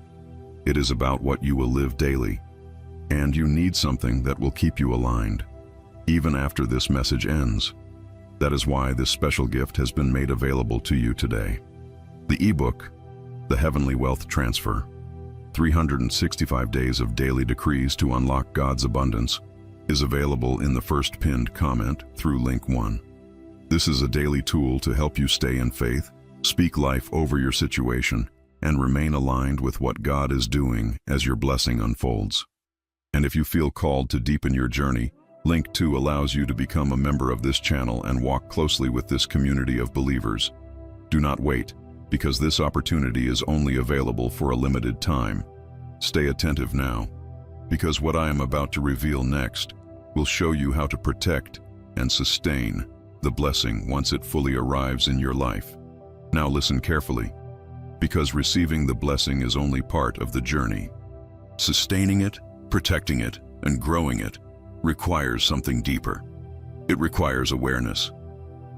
It is about what you will live daily. And you need something that will keep you aligned, even after this message ends. That is why this special gift has been made available to you today. The ebook, The Heavenly Wealth Transfer, 365 Days of Daily Decrees to Unlock God's Abundance, is available in the first pinned comment through link 1. This is a daily tool to help you stay in faith, speak life over your situation, and remain aligned with what God is doing as your blessing unfolds. And if you feel called to deepen your journey, Link 2 allows you to become a member of this channel and walk closely with this community of believers. Do not wait, because this opportunity is only available for a limited time. Stay attentive now, because what I am about to reveal next will show you how to protect and sustain the blessing once it fully arrives in your life. Now listen carefully, because receiving the blessing is only part of the journey. Sustaining it, protecting it, and growing it requires something deeper. It requires awareness,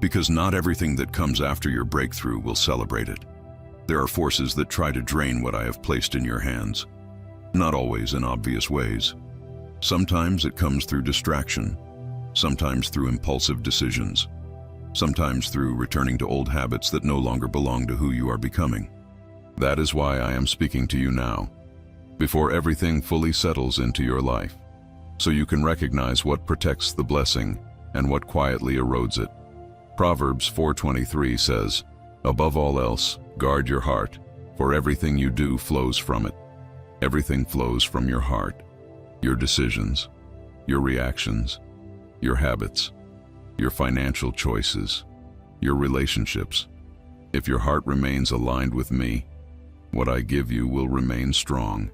because not everything that comes after your breakthrough will celebrate it. There are forces that try to drain what I have placed in your hands, not always in obvious ways. Sometimes it comes through distraction, sometimes through impulsive decisions, sometimes through returning to old habits that no longer belong to who you are becoming. That is why I am speaking to you now, before everything fully settles into your life, so you can recognize what protects the blessing and what quietly erodes it. Proverbs 4:23 says, "Above all else, guard your heart, for everything you do flows from it." Everything flows from your heart. Your decisions, your reactions, your habits, your financial choices, your relationships. If your heart remains aligned with me, what I give you will remain strong.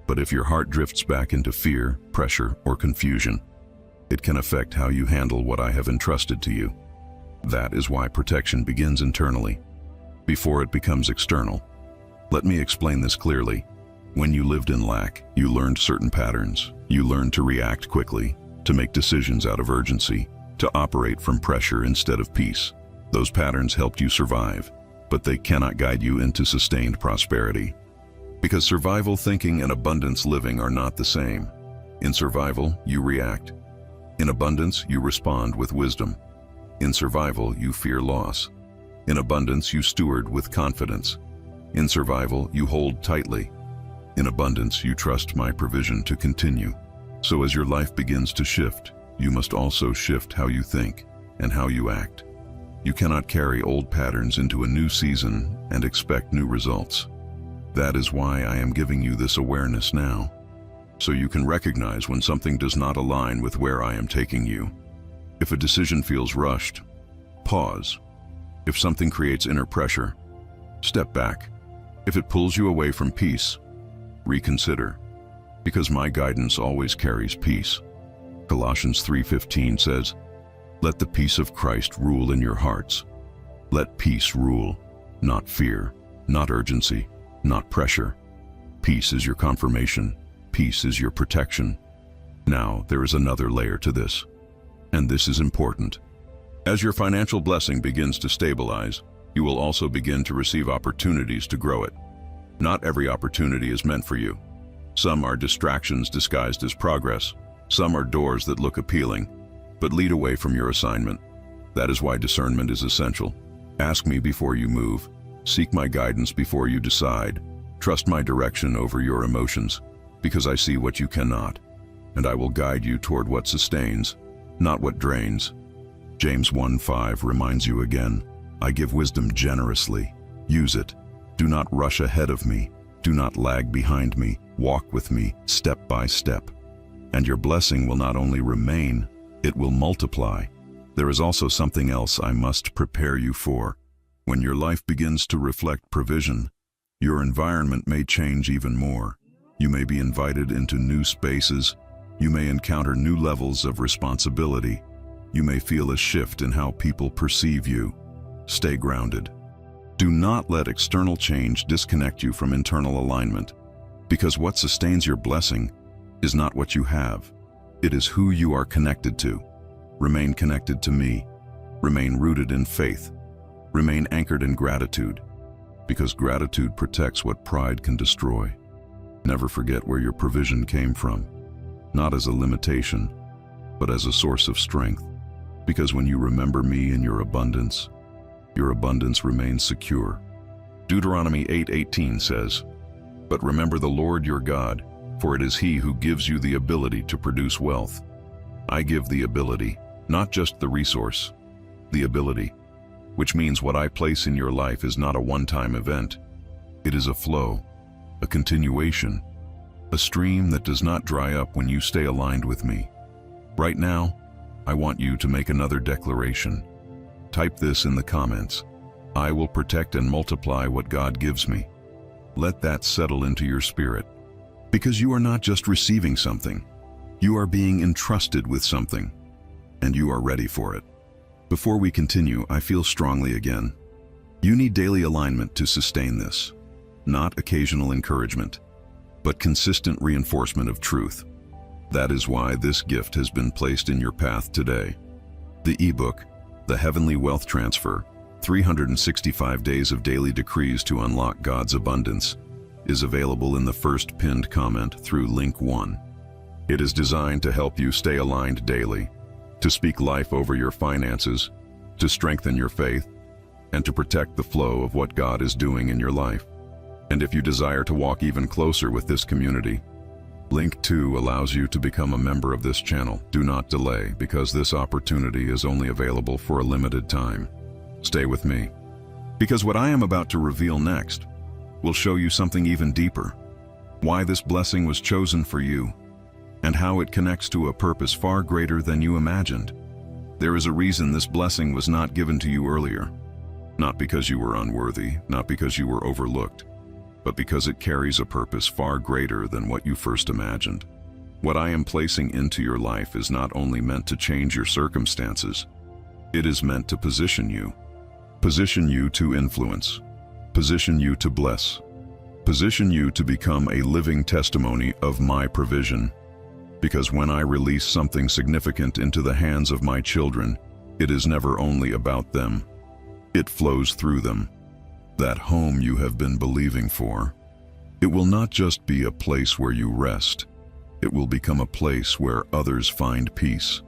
But if your heart drifts back into fear, pressure, or confusion, it can affect how you handle what I have entrusted to you. That is why protection begins internally, before it becomes external. Let me explain this clearly. When you lived in lack, you learned certain patterns. You learned to react quickly, to make decisions out of urgency, to operate from pressure instead of peace. Those patterns helped you survive, but they cannot guide you into sustained prosperity. Because survival thinking and abundance living are not the same. In survival, you react. In abundance, you respond with wisdom. In survival, you fear loss. In abundance, you steward with confidence. In survival, you hold tightly. In abundance, you trust my provision to continue. So as your life begins to shift, you must also shift how you think and how you act. You cannot carry old patterns into a new season and expect new results. That is why I am giving you this awareness now, so you can recognize when something does not align with where I am taking you. If a decision feels rushed, pause. If something creates inner pressure, step back. If it pulls you away from peace, reconsider, because my guidance always carries peace. Colossians 3:15 says, "Let the peace of Christ rule in your hearts." Let peace rule, not fear, not urgency, not pressure. Peace is your confirmation. Peace is your protection. Now, there is another layer to this, and this is important. As your financial blessing begins to stabilize, you will also begin to receive opportunities to grow it. Not every opportunity is meant for you. Some are distractions disguised as progress. Some are doors that look appealing, but lead away from your assignment. That is why discernment is essential. Ask me before you move. Seek my guidance before you decide. Trust my direction over your emotions, because I see what you cannot, and I will guide you toward what sustains, not what drains. James 1:5 reminds you again, I give wisdom generously. Use it. Do not rush ahead of me. Do not lag behind me. Walk with me, step by step. And your blessing will not only remain, it will multiply. There is also something else I must prepare you for. When your life begins to reflect provision, your environment may change even more. You may be invited into new spaces. You may encounter new levels of responsibility. You may feel a shift in how people perceive you. Stay grounded. Do not let external change disconnect you from internal alignment, because what sustains your blessing is not what you have. It is who you are connected to. Remain connected to me. Remain rooted in faith. Remain anchored in gratitude, because gratitude protects what pride can destroy. Never forget where your provision came from, not as a limitation, but as a source of strength. Because when you remember me in your abundance remains secure. Deuteronomy 8:18 says, "But remember the Lord your God, for it is He who gives you the ability to produce wealth." I give the ability, not just the resource, the ability, which means what I place in your life is not a one-time event. It is a flow, a continuation, a stream that does not dry up when you stay aligned with me. Right now, I want you to make another declaration. Type this in the comments. I will protect and multiply what God gives me. Let that settle into your spirit. Because you are not just receiving something, you are being entrusted with something, and you are ready for it. Before we continue, I feel strongly again. You need daily alignment to sustain this. Not occasional encouragement, but consistent reinforcement of truth. That is why this gift has been placed in your path today. The ebook, The Heavenly Wealth Transfer, 365 Days of Daily Decrees to Unlock God's Abundance, is available in the first pinned comment through link 1. It is designed to help you stay aligned daily, to speak life over your finances, to strengthen your faith, and to protect the flow of what God is doing in your life. And if you desire to walk even closer with this community, Link 2 allows you to become a member of this channel. Do not delay, because this opportunity is only available for a limited time. Stay with me, because what I am about to reveal next will show you something even deeper. Why this blessing was chosen for you, and how it connects to a purpose far greater than you imagined. There is a reason this blessing was not given to you earlier. Not because you were unworthy, not because you were overlooked, but because it carries a purpose far greater than what you first imagined. What I am placing into your life is not only meant to change your circumstances, it is meant to position you to influence, position you to bless, Position you to become a living testimony of my provision. Because when I release something significant into the hands of my children, it is never only about them. It flows through them. That home you have been believing for. It will not just be a place where you rest. It will become a place where others find peace.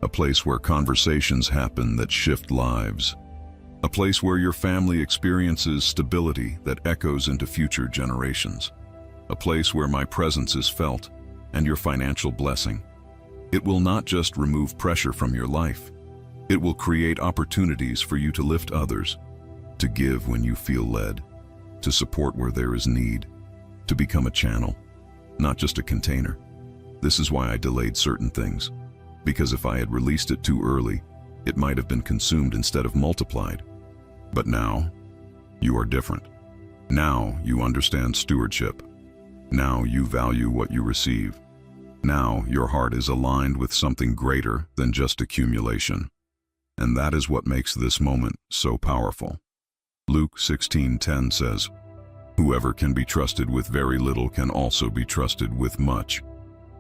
A place where conversations happen that shift lives. A place where your family experiences stability that echoes into future generations. A place where my presence is felt and your financial blessing. It will not just remove pressure from your life. It will create opportunities for you to lift others, to give when you feel led, to support where there is need, to become a channel, not just a container. This is why I delayed certain things, because if I had released it too early, it might have been consumed instead of multiplied. But now, you are different. Now you understand stewardship. Now you value what you receive. Now your heart is aligned with something greater than just accumulation. And that is what makes this moment so powerful. Luke 16:10 says, "Whoever can be trusted with very little can also be trusted with much."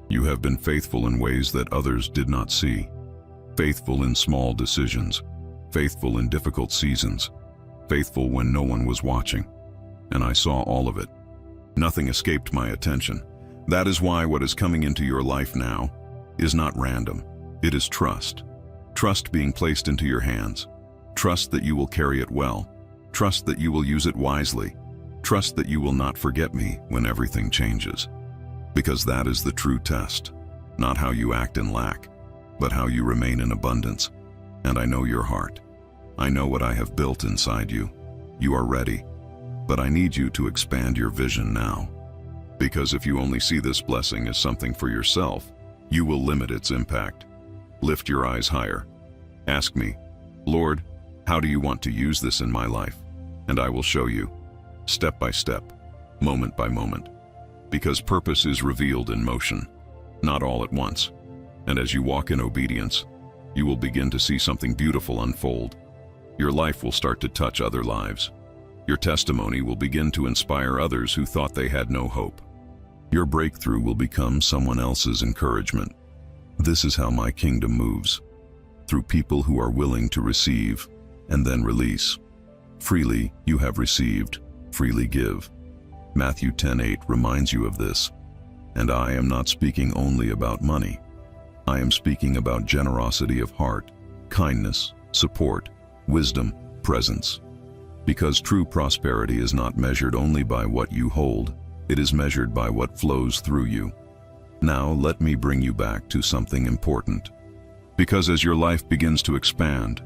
You have been faithful in ways that others did not see. Faithful in small decisions. Faithful in difficult seasons. Faithful when no one was watching. And I saw all of it. Nothing escaped my attention. That is why what is coming into your life now is not random. It is trust. Trust being placed into your hands. Trust that you will carry it well. Trust that you will use it wisely. Trust that you will not forget me when everything changes. Because that is the true test. Not how you act in lack, but how you remain in abundance. And I know your heart. I know what I have built inside you. You are ready. But I need you to expand your vision now. Because if you only see this blessing as something for yourself, you will limit its impact. Lift your eyes higher. Ask me, "Lord, how do you want to use this in my life?" And I will show you, step by step, moment by moment. Because purpose is revealed in motion, not all at once. And as you walk in obedience, you will begin to see something beautiful unfold. Your life will start to touch other lives. Your testimony will begin to inspire others who thought they had no hope. Your breakthrough will become someone else's encouragement. This is how my kingdom moves, through people who are willing to receive and then release. Freely you have received, freely give. Matthew 10:8 reminds you of this. And I am not speaking only about money. I am speaking about generosity of heart, kindness, support, wisdom, presence. Because true prosperity is not measured only by what you hold, it is measured by what flows through you. Now let me bring you back to something important. Because as your life begins to expand,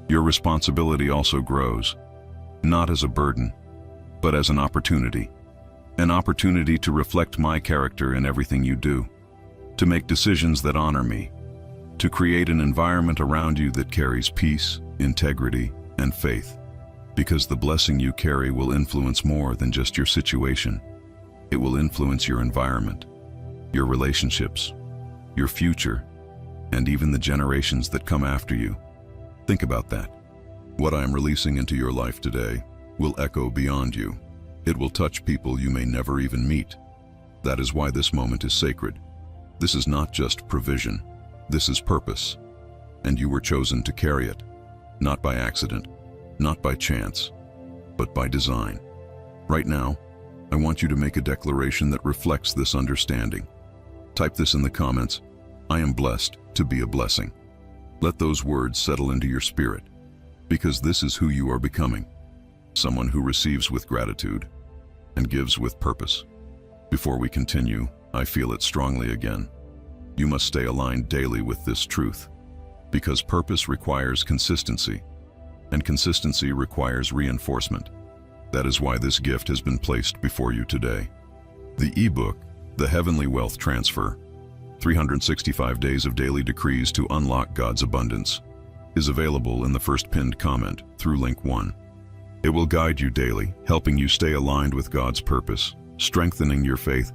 your responsibility also grows, not as a burden, but as an opportunity. An opportunity to reflect my character in everything you do, to make decisions that honor me, to create an environment around you that carries peace, integrity, and faith. Because the blessing you carry will influence more than just your situation. It will influence your environment, your relationships, your future, and even the generations that come after you. Think about that. What I am releasing into your life today will echo beyond you. It will touch people you may never even meet. That is why this moment is sacred. This is not just provision. This is purpose. And you were chosen to carry it, not by accident, not by chance, but by design. Right now, I want you to make a declaration that reflects this understanding. Type this in the comments. I am blessed to be a blessing. Let those words settle into your spirit, because this is who you are becoming. Someone who receives with gratitude and gives with purpose. Before we continue, I feel it strongly again. You must stay aligned daily with this truth, because purpose requires consistency, and consistency requires reinforcement. That is why this gift has been placed before you today. The ebook, The Heavenly Wealth Transfer, 365 Days of Daily Decrees to Unlock God's Abundance, is available in the first pinned comment through link 1. It will guide you daily, helping you stay aligned with God's purpose, strengthening your faith,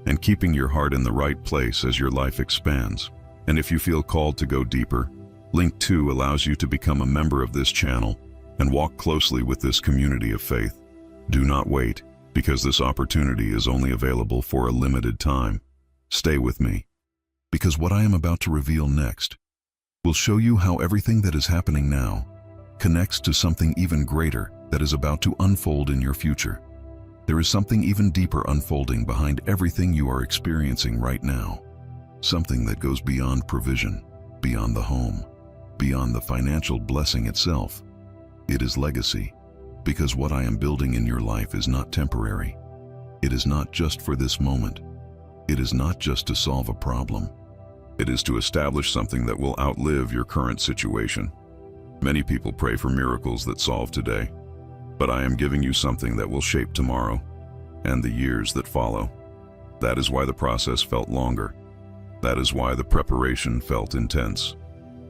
and keeping your heart in the right place as your life expands. And if you feel called to go deeper, link 2 allows you to become a member of this channel and walk closely with this community of faith. Do not wait. Because this opportunity is only available for a limited time. Stay with me, because what I am about to reveal next will show you how everything that is happening now connects to something even greater that is about to unfold in your future. There is something even deeper unfolding behind everything you are experiencing right now. Something that goes beyond provision, beyond the home, beyond the financial blessing itself. It is legacy, because what I am building in your life is not temporary. It is not just for this moment. It is not just to solve a problem. It is to establish something that will outlive your current situation. Many people pray for miracles that solve today, but I am giving you something that will shape tomorrow and the years that follow. That is why the process felt longer. That is why the preparation felt intense.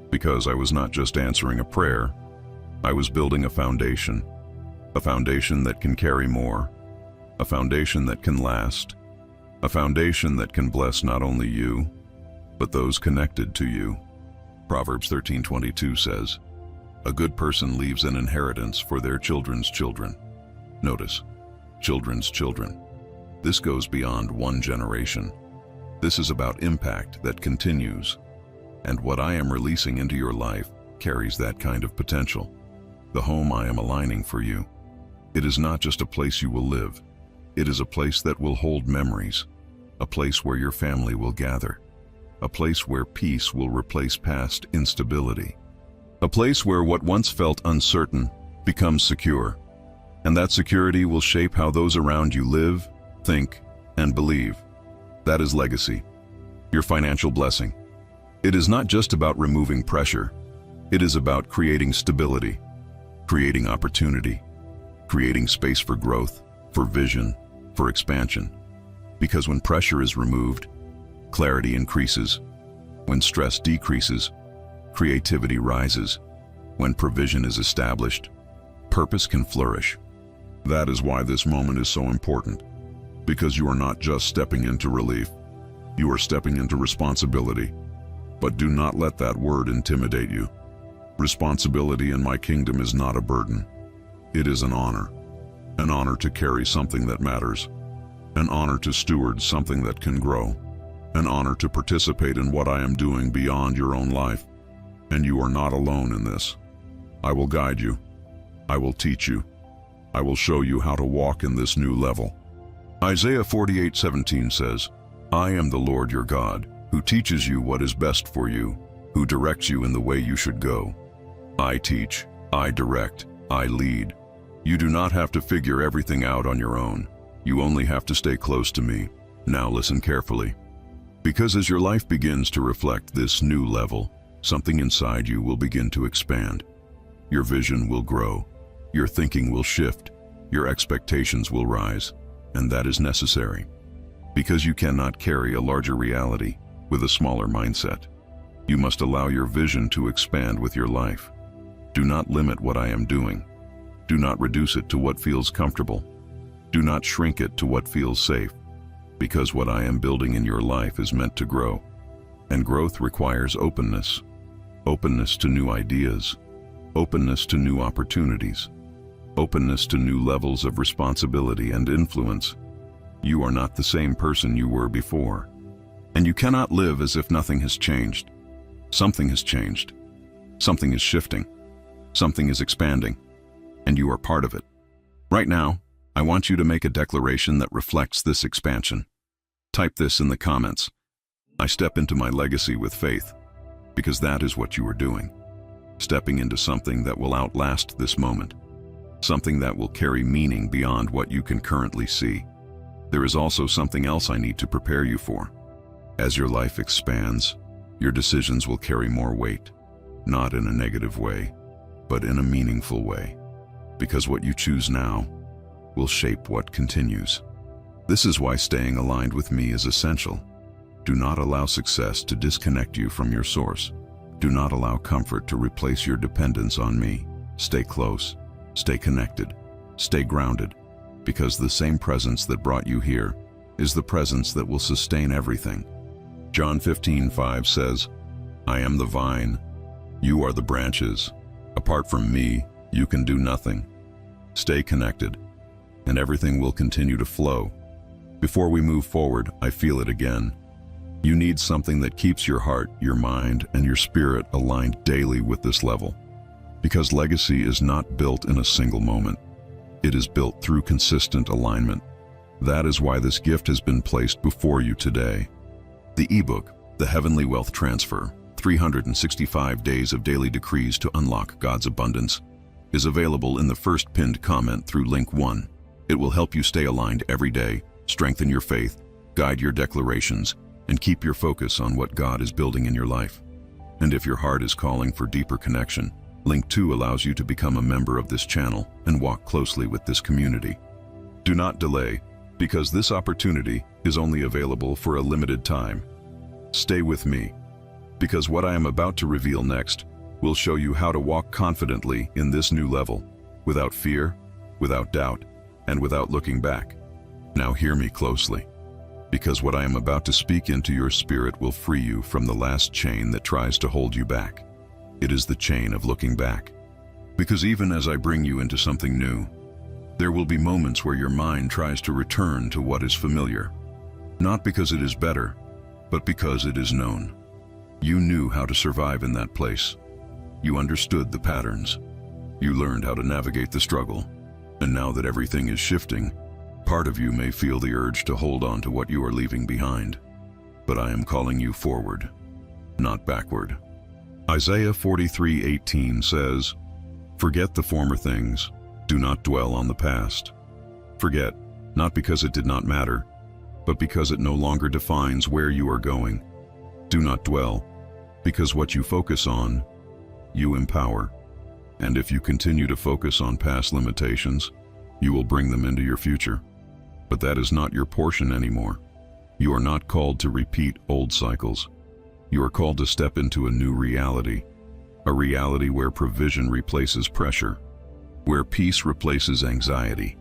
Because I was not just answering a prayer, I was building a foundation that can carry more, a foundation that can last, a foundation that can bless not only you, but those connected to you. Proverbs 13:22 says, "A good person leaves an inheritance for their children's children." Notice, children's children. This goes beyond one generation. This is about impact that continues. And what I am releasing into your life carries that kind of potential. The home I am aligning for you. It is not just a place you will live. It is a place that will hold memories, a place where your family will gather, a place where peace will replace past instability, a place where what once felt uncertain becomes secure, and that security will shape how those around you live, think, and believe. That is legacy, your financial blessing. It is not just about removing pressure. It is about creating stability, creating opportunity, creating space for growth, for vision, for expansion. Because when pressure is removed, clarity increases. When stress decreases, creativity rises. When provision is established, purpose can flourish. That is why this moment is so important. Because you are not just stepping into relief, you are stepping into responsibility. But do not let that word intimidate you. Responsibility in my kingdom is not a burden. It is an honor to carry something that matters, an honor to steward something that can grow, an honor to participate in what I am doing beyond your own life. And you are not alone in this. I will guide you. I will teach you. I will show you how to walk in this new level. Isaiah 48:17 says, "I am the Lord your God, who teaches you what is best for you, who directs you in the way you should go." I teach, I direct, I lead. You do not have to figure everything out on your own. You only have to stay close to me. Now listen carefully. Because as your life begins to reflect this new level, something inside you will begin to expand. Your vision will grow. Your thinking will shift. Your expectations will rise. And that is necessary. Because you cannot carry a larger reality with a smaller mindset. You must allow your vision to expand with your life. Do not limit what I am doing. Do not reduce it to what feels comfortable. Do not shrink it to what feels safe. Because what I am building in your life is meant to grow. And growth requires openness. Openness to new ideas. Openness to new opportunities. Openness to new levels of responsibility and influence. You are not the same person you were before. And you cannot live as if nothing has changed. Something has changed. Something is shifting. Something is expanding. And you are part of it. Right now, I want you to make a declaration that reflects this expansion. Type this in the comments. I step into my legacy with faith. Because that is what you are doing. Stepping into something that will outlast this moment. Something that will carry meaning beyond what you can currently see. There is also something else I need to prepare you for. As your life expands, your decisions will carry more weight. Not in a negative way, but in a meaningful way. Because what you choose now will shape what continues. This is why staying aligned with me is essential. Do not allow success to disconnect you from your source. Do not allow comfort to replace your dependence on me. Stay close, stay connected, stay grounded, because the same presence that brought you here is the presence that will sustain everything. John 15:5 says, "I am the vine, you are the branches. Apart from me, you can do nothing." Stay connected. and everything will continue to flow. Before we move forward, I feel it again. You need something that keeps your heart, your mind, and your spirit aligned daily with this level. Because legacy is not built in a single moment. It is built through consistent alignment. That is why this gift has been placed before you today. The ebook, The Heavenly Wealth Transfer, 365 Days of Daily Decrees to Unlock God's Abundance, is available in the first pinned comment through link 1. It will help you stay aligned every day, strengthen your faith, guide your declarations, and keep your focus on what God is building in your life. And if your heart is calling for deeper connection, link 2 allows you to become a member of this channel and walk closely with this community. Do not delay, because this opportunity is only available for a limited time. Stay with me, because what I am about to reveal next will show you how to walk confidently in this new level, without fear, without doubt, and without looking back. Now hear me closely, because what I am about to speak into your spirit will free you from the last chain that tries to hold you back. It is the chain of looking back. Because even as I bring you into something new, there will be moments where your mind tries to return to what is familiar. Not because it is better, but because it is known. You knew how to survive in that place. You understood the patterns. You learned how to navigate the struggle. And now that everything is shifting, part of you may feel the urge to hold on to what you are leaving behind. But I am calling you forward, not backward. Isaiah 43:18 says, "Forget the former things, do not dwell on the past." Forget, not because it did not matter, but because it no longer defines where you are going. Do not dwell, because what you focus on, you empower. And if you continue to focus on past limitations, you will bring them into your future. But that is not your portion anymore. You are not called to repeat old cycles. You are called to step into a new reality, a reality where provision replaces pressure, where peace replaces anxiety,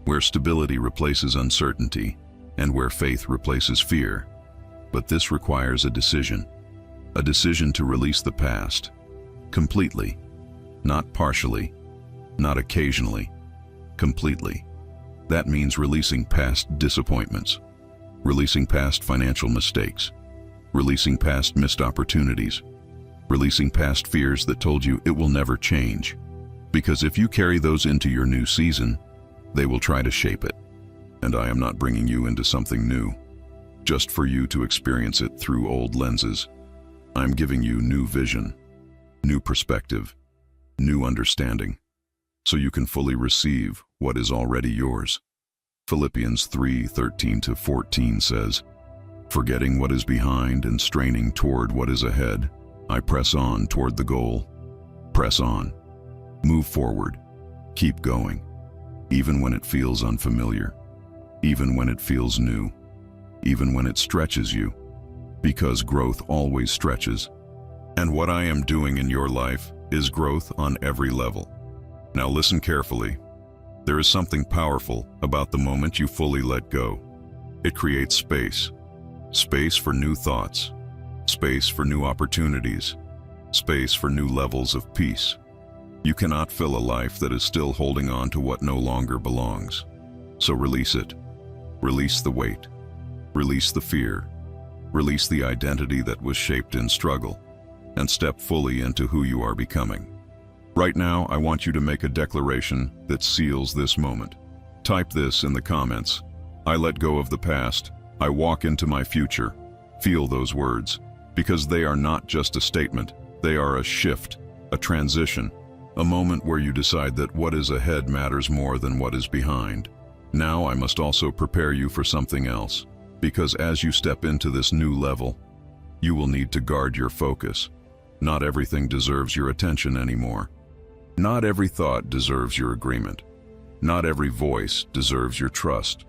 where stability replaces uncertainty, and where faith replaces fear. But this requires a decision to release the past, completely, not partially, not occasionally, completely. That means releasing past disappointments, releasing past financial mistakes, releasing past missed opportunities, releasing past fears that told you it will never change. Because if you carry those into your new season, they will try to shape it. And I am not bringing you into something new, just for you to experience it through old lenses. I'm giving you new vision, new perspective, new understanding, so you can fully receive what is already yours. Philippians 3:13-14 says, "Forgetting what is behind and straining toward what is ahead, I press on toward the goal." Press on. Move forward. Keep going. Even when it feels unfamiliar. Even when it feels new. Even when it stretches you. Because growth always stretches. And what I am doing in your life is growth on every level. Now listen carefully. There is something powerful about the moment you fully let go. It creates space. Space for new thoughts. Space for new opportunities. Space for new levels of peace. You cannot fill a life that is still holding on to what no longer belongs. So release it. Release the weight. Release the fear. Release the identity that was shaped in struggle. And step fully into who you are becoming. Right now, I want you to make a declaration that seals this moment. Type this in the comments. I let go of the past. I walk into my future. Feel those words, because they are not just a statement. They are a shift, a transition, a moment where you decide that what is ahead matters more than what is behind. Now I must also prepare you for something else, because as you step into this new level, you will need to guard your focus. Not everything deserves your attention anymore. Not every thought deserves your agreement. Not every voice deserves your trust.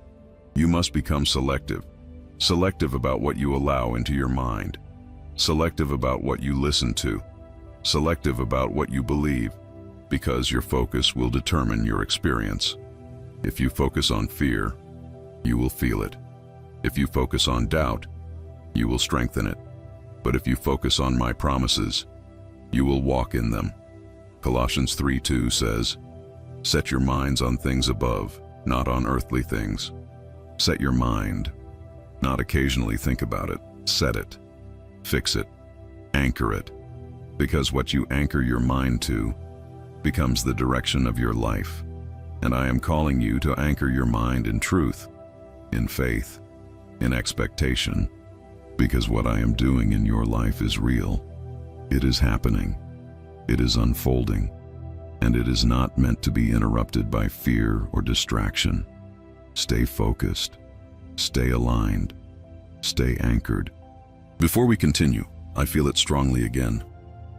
You must become selective. Selective about what you allow into your mind. Selective about what you listen to. Selective about what you believe, because your focus will determine your experience. If you focus on fear, you will feel it. If you focus on doubt, you will strengthen it. But if you focus on my promises, you will walk in them. Colossians 3:2 says, "Set your minds on things above, not on earthly things. Set your mind, not occasionally think about it. Set it, fix it, anchor it, because what you anchor your mind to becomes the direction of your life. And I am calling you to anchor your mind in truth, in faith, in expectation, because what I am doing in your life is real. It is happening. It is unfolding. And it is not meant to be interrupted by fear or distraction. Stay focused. Stay aligned. Stay anchored. Before we continue, I feel it strongly again.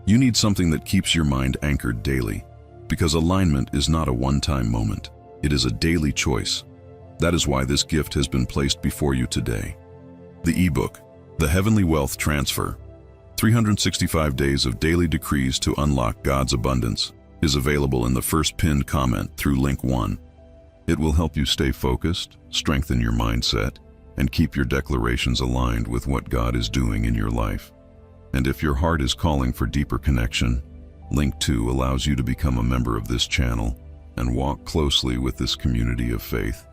You need something that keeps your mind anchored daily, because alignment is not a one-time moment. It is a daily choice. That is why this gift has been placed before you today. The ebook, The Heavenly Wealth Transfer, 365 Days of Daily Decrees to Unlock God's Abundance, is available in the first pinned comment through link 1. It will help you stay focused, strengthen your mindset, and keep your declarations aligned with what God is doing in your life. And if your heart is calling for deeper connection, link 2 allows you to become a member of this channel and walk closely with this community of faith.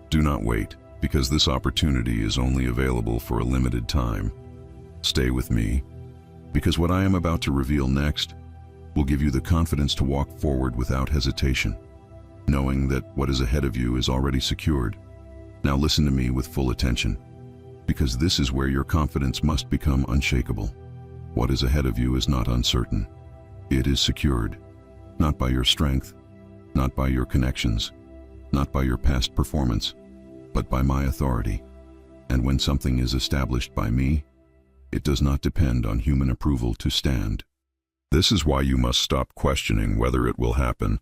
Do not wait, because this opportunity is only available for a limited time. Stay with me, because what I am about to reveal next will give you the confidence to walk forward without hesitation, knowing that what is ahead of you is already secured. Now listen to me with full attention, because this is where your confidence must become unshakable. What is ahead of you is not uncertain. It is secured, not by your strength, not by your connections, not by your past performance, but by my authority. And when something is established by me, it does not depend on human approval to stand. This is why you must stop questioning whether it will happen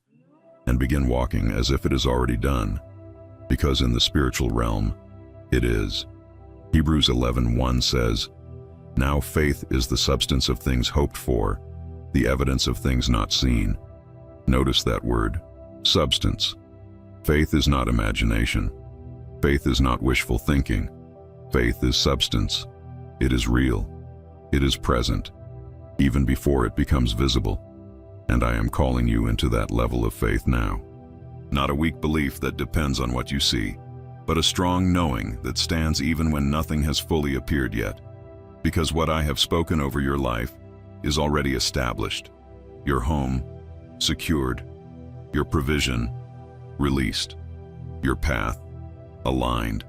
and begin walking as if it is already done, because in the spiritual realm, it is. Hebrews 11:1 says, "Now faith is the substance of things hoped for, the evidence of things not seen." Notice that word, substance. Faith is not imagination. Faith is not wishful thinking. Faith is substance. It is real. It is present, even before it becomes visible. And I am calling you into that level of faith now. Not a weak belief that depends on what you see, but a strong knowing that stands even when nothing has fully appeared yet. Because what I have spoken over your life is already established. Your home, secured. Your provision, released. Your path, aligned.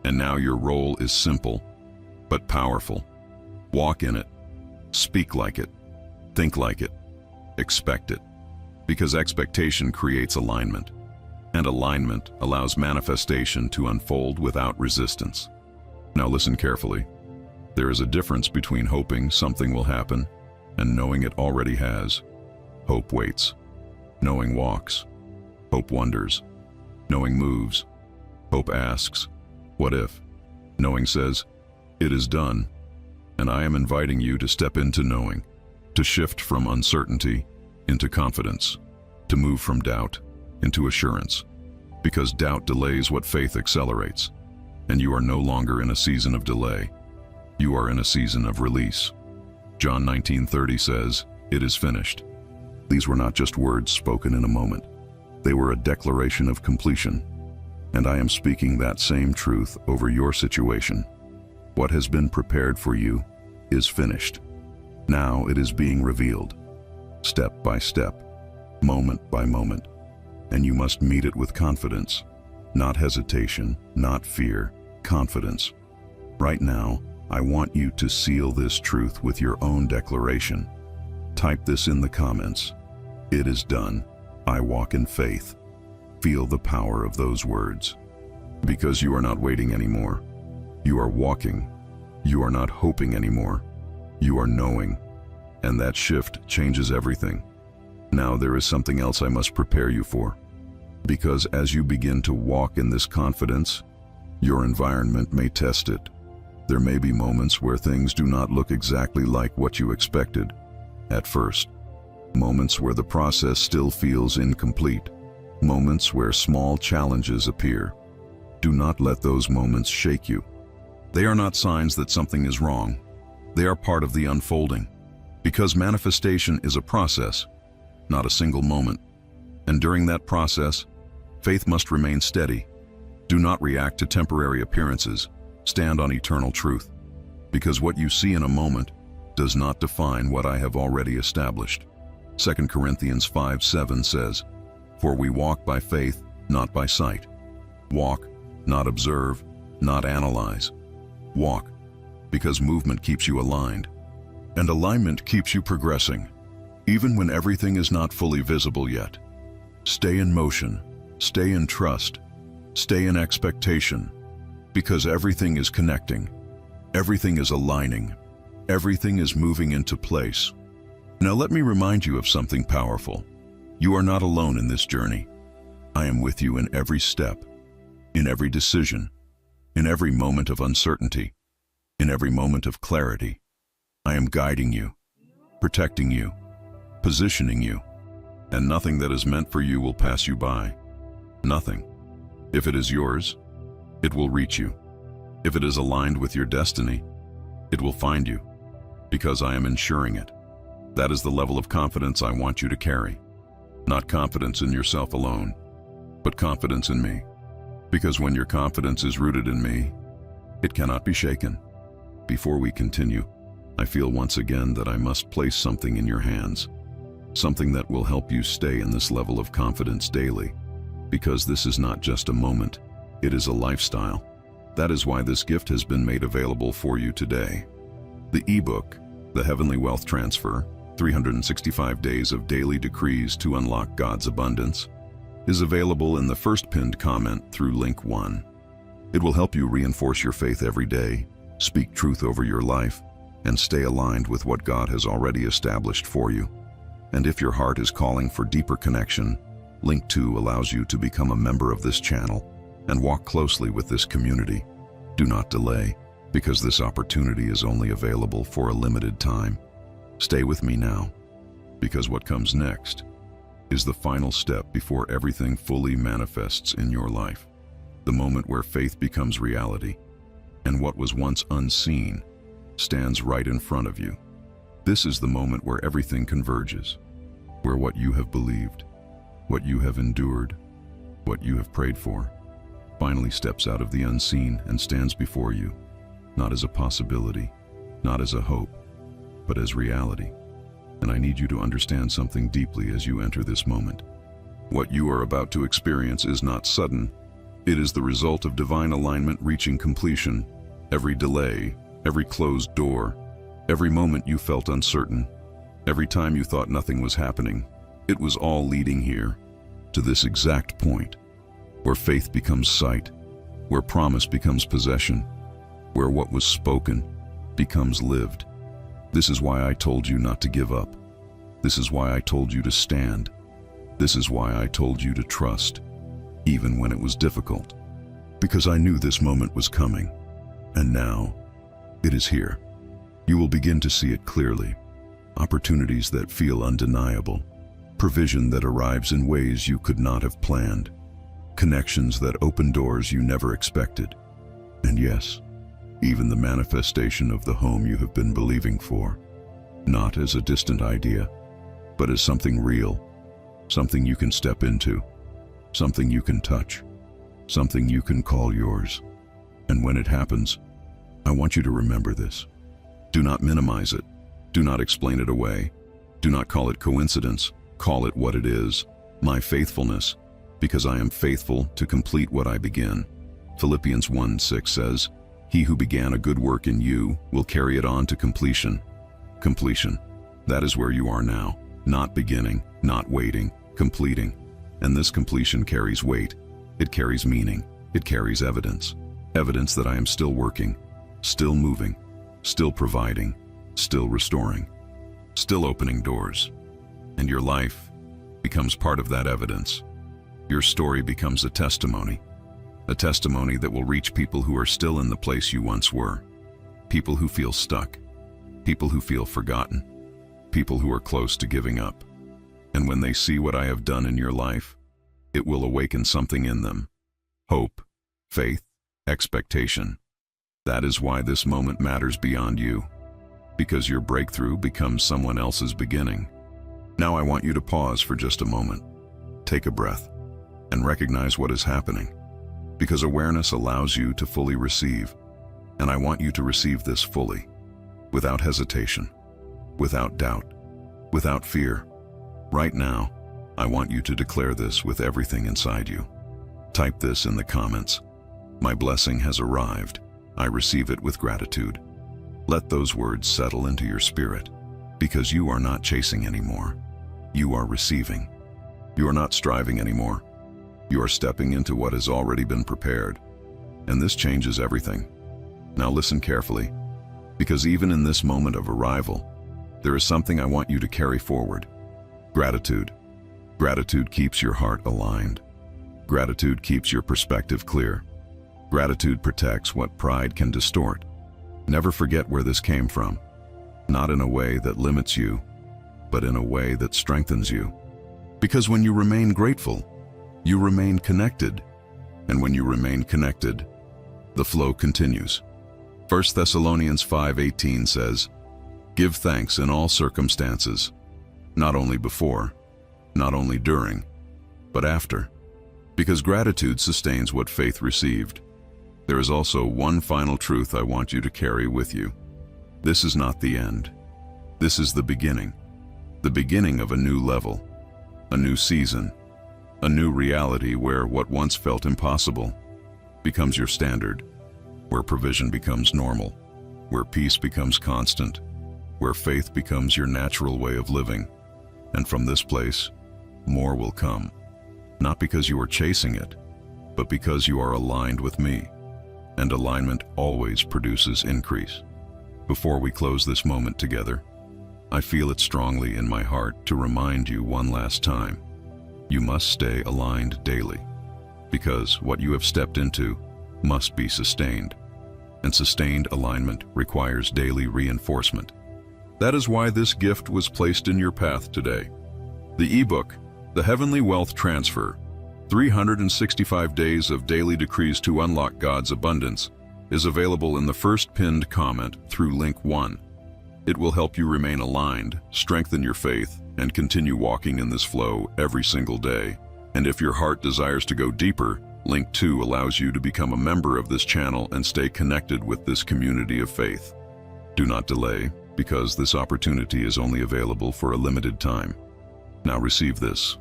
And now your role is simple, but powerful. Walk in it. Speak like it. Think like it. Expect it. Because expectation creates alignment, and alignment allows manifestation to unfold without resistance. Now listen carefully. There is a difference between hoping something will happen and knowing it already has. Hope waits. Knowing walks. Hope wonders. Knowing moves. Hope asks, "What if?" Knowing says, "It is done." And I am inviting you to step into knowing, to shift from uncertainty into confidence, to move from doubt into assurance, because doubt delays what faith accelerates, and you are no longer in a season of delay. You are in a season of release. John 19:30 says, "It is finished." These were not just words spoken in a moment. They were a declaration of completion, and I am speaking that same truth over your situation. What has been prepared for you is finished. Now it is being revealed, step by step, moment by moment, and you must meet it with confidence, not hesitation, not fear, confidence. Right now, I want you to seal this truth with your own declaration. Type this in the comments. It is done. I walk in faith. Feel the power of those words. Because you are not waiting anymore. You are walking. You are not hoping anymore. You are knowing. And that shift changes everything. Now there is something else I must prepare you for. Because as you begin to walk in this confidence, your environment may test it. There may be moments where things do not look exactly like what you expected at first. Moments where the process still feels incomplete. Moments where small challenges appear. Do not let those moments shake you. They are not signs that something is wrong. They are part of the unfolding. Because manifestation is a process, not a single moment. And during that process, Faith must remain steady. Do not react to temporary appearances. Stand on eternal truth. Because what you see in a moment does not define what I have already established. 2 Corinthians 5:7 says, "For we walk by faith, not by sight." Walk, not observe, not analyze. Walk, because movement keeps you aligned. And alignment keeps you progressing, even when everything is not fully visible yet. Stay in motion, stay in trust, stay in expectation, because everything is connecting, everything is aligning, everything is moving into place. Now let me remind you of something powerful. You are not alone in this journey. I am with you in every step, in every decision, in every moment of uncertainty, in every moment of clarity. I am guiding you, protecting you, positioning you, and nothing that is meant for you will pass you by. Nothing. If it is yours, it will reach you. If it is aligned with your destiny, it will find you, because I am ensuring it. That is the level of confidence I want you to carry. Not confidence in yourself alone, but confidence in me. Because when your confidence is rooted in me, it cannot be shaken. Before we continue, I feel once again that I must place something in your hands, something that will help you stay in this level of confidence daily, because this is not just a moment, it is a lifestyle. That is why this gift has been made available for you today. The ebook, The Heavenly Wealth Transfer, 365 Days of Daily Decrees to Unlock God's Abundance, is available in the first pinned comment through link 1. It will help you reinforce your faith every day, speak truth over your life, and stay aligned with what God has already established for you. And if your heart is calling for deeper connection, link 2 allows you to become a member of this channel and walk closely with this community. Do not delay, because this opportunity is only available for a limited time. Stay with me now, because what comes next is the final step before everything fully manifests in your life. The moment where faith becomes reality, and what was once unseen stands right in front of you. This is the moment where everything converges, where what you have believed, what you have endured, what you have prayed for, finally steps out of the unseen and stands before you, not as a possibility, not as a hope, but as reality. And I need you to understand something deeply as you enter this moment. What you are about to experience is not sudden. It is the result of divine alignment reaching completion. Every delay, every closed door, every moment you felt uncertain, every time you thought nothing was happening, it was all leading here, to this exact point, where faith becomes sight, where promise becomes possession, where what was spoken becomes lived. This is why I told you not to give up. This is why I told you to stand. This is why I told you to trust, even when it was difficult, because I knew this moment was coming. And now, it is here. You will begin to see it clearly. Opportunities that feel undeniable. Provision that arrives in ways you could not have planned. Connections that open doors you never expected. And yes, even the manifestation of the home you have been believing for. Not as a distant idea, but as something real. Something you can step into. Something you can touch. Something you can call yours. And when it happens, I want you to remember this. Do not minimize it. Do not explain it away. Do not call it coincidence. Call it what it is, my faithfulness, because I am faithful to complete what I begin. Philippians 1:6 says, "He who began a good work in you will carry it on to completion." Completion. That is where you are now. Not beginning, not waiting, completing. And this completion carries weight. It carries meaning. It carries evidence. Evidence that I am still working, still moving, still providing, still restoring, still opening doors. And your life becomes part of that evidence. Your story becomes a testimony that will reach people who are still in the place you once were, people who feel stuck, people who feel forgotten, people who are close to giving up. And when they see what I have done in your life, it will awaken something in them. Hope, faith, expectation. That is why this moment matters beyond you, because your breakthrough becomes someone else's beginning. Now I want you to pause for just a moment. Take a breath. and recognize what is happening, because awareness allows you to fully receive, and I want you to receive this fully, without hesitation, without doubt, without fear. Right now, I want you to declare this with everything inside you. Type this in the comments. My blessing has arrived. I receive it with gratitude. Let those words settle into your spirit, because you are not chasing anymore. You are receiving. You are not striving anymore. You are stepping into what has already been prepared. And this changes everything. Now listen carefully, because even in this moment of arrival, there is something I want you to carry forward. Gratitude. Gratitude keeps your heart aligned. Gratitude keeps your perspective clear. Gratitude protects what pride can distort. Never forget where this came from. Not in a way that limits you, but in a way that strengthens you. Because when you remain grateful, you remain connected. And when you remain connected, the flow continues. 1 Thessalonians 5:18 says, "Give thanks in all circumstances, not only before, not only during, but after." Because gratitude sustains what faith received. There is also one final truth I want you to carry with you. This is not the end. This is the beginning of a new level, a new season, a new reality where what once felt impossible becomes your standard, where provision becomes normal, where peace becomes constant, where faith becomes your natural way of living. And from this place, more will come. Not because you are chasing it, but because you are aligned with me. And alignment always produces increase. Before we close this moment together, I feel it strongly in my heart to remind you one last time. You must stay aligned daily, because what you have stepped into must be sustained. And sustained alignment requires daily reinforcement. That is why this gift was placed in your path today. The ebook, The Heavenly Wealth Transfer, 365 Days of Daily Decrees to Unlock God's Abundance, is available in the first pinned comment through link 1. It will help you remain aligned, strengthen your faith, and continue walking in this flow every single day. And if your heart desires to go deeper, link 2 allows you to become a member of this channel and stay connected with this community of faith. Do not delay, because this opportunity is only available for a limited time. Now receive this.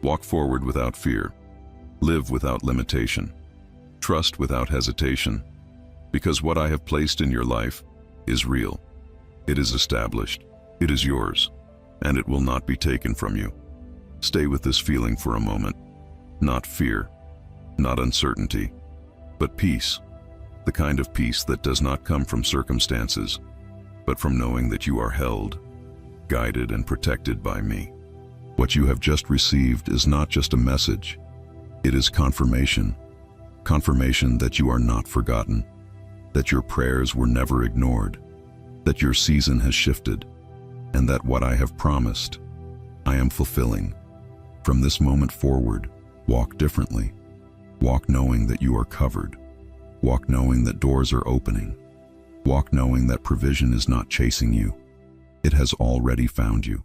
Walk forward without fear. Live without limitation. Trust without hesitation. Because what I have placed in your life is real. It is established. It is yours. And it will not be taken from you. Stay with this feeling for a moment. Not fear, not uncertainty, but peace. The kind of peace that does not come from circumstances, but from knowing that you are held, guided, and protected by me. What you have just received is not just a message. It is confirmation. Confirmation that you are not forgotten, that your prayers were never ignored, that your season has shifted, and that what I have promised, I am fulfilling. From this moment forward, walk differently. Walk knowing that you are covered. Walk knowing that doors are opening. Walk knowing that provision is not chasing you. It has already found you.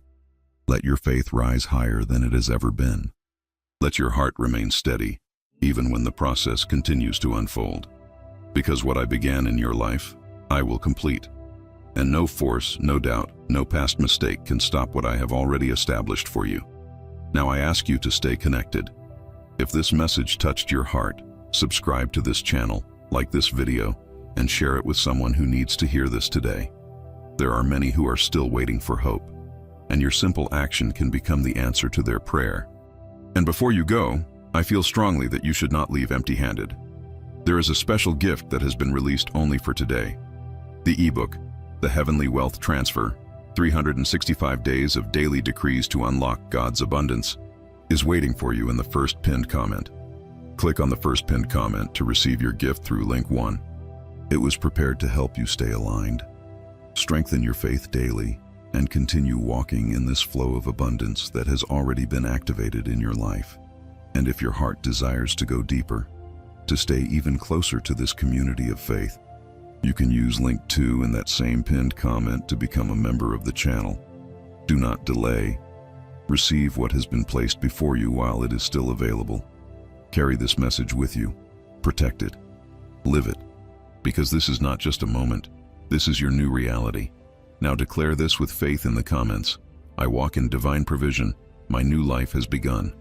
Let your faith rise higher than it has ever been. Let your heart remain steady, even when the process continues to unfold. Because what I began in your life, I will complete. And no force, no doubt, no past mistake can stop what I have already established for you. Now I ask you to stay connected. If this message touched your heart, subscribe to this channel, like this video, and share it with someone who needs to hear this today. There are many who are still waiting for hope, and your simple action can become the answer to their prayer. And before you go, I feel strongly that you should not leave empty-handed. There is a special gift that has been released only for today. The ebook, The Heavenly Wealth Transfer, 365 Days of Daily Decrees to Unlock God's Abundance, is waiting for you in the first pinned comment. Click on the first pinned comment to receive your gift through link 1. It was prepared to help you stay aligned, strengthen your faith daily, and continue walking in this flow of abundance that has already been activated in your life. And if your heart desires to go deeper, to stay even closer to this community of faith, you can use link 2 in that same pinned comment to become a member of the channel. Do not delay. Receive what has been placed before you while it is still available. Carry this message with you. Protect it. Live it. Because this is not just a moment. This is your new reality. Now declare this with faith in the comments. I walk in divine provision. My new life has begun.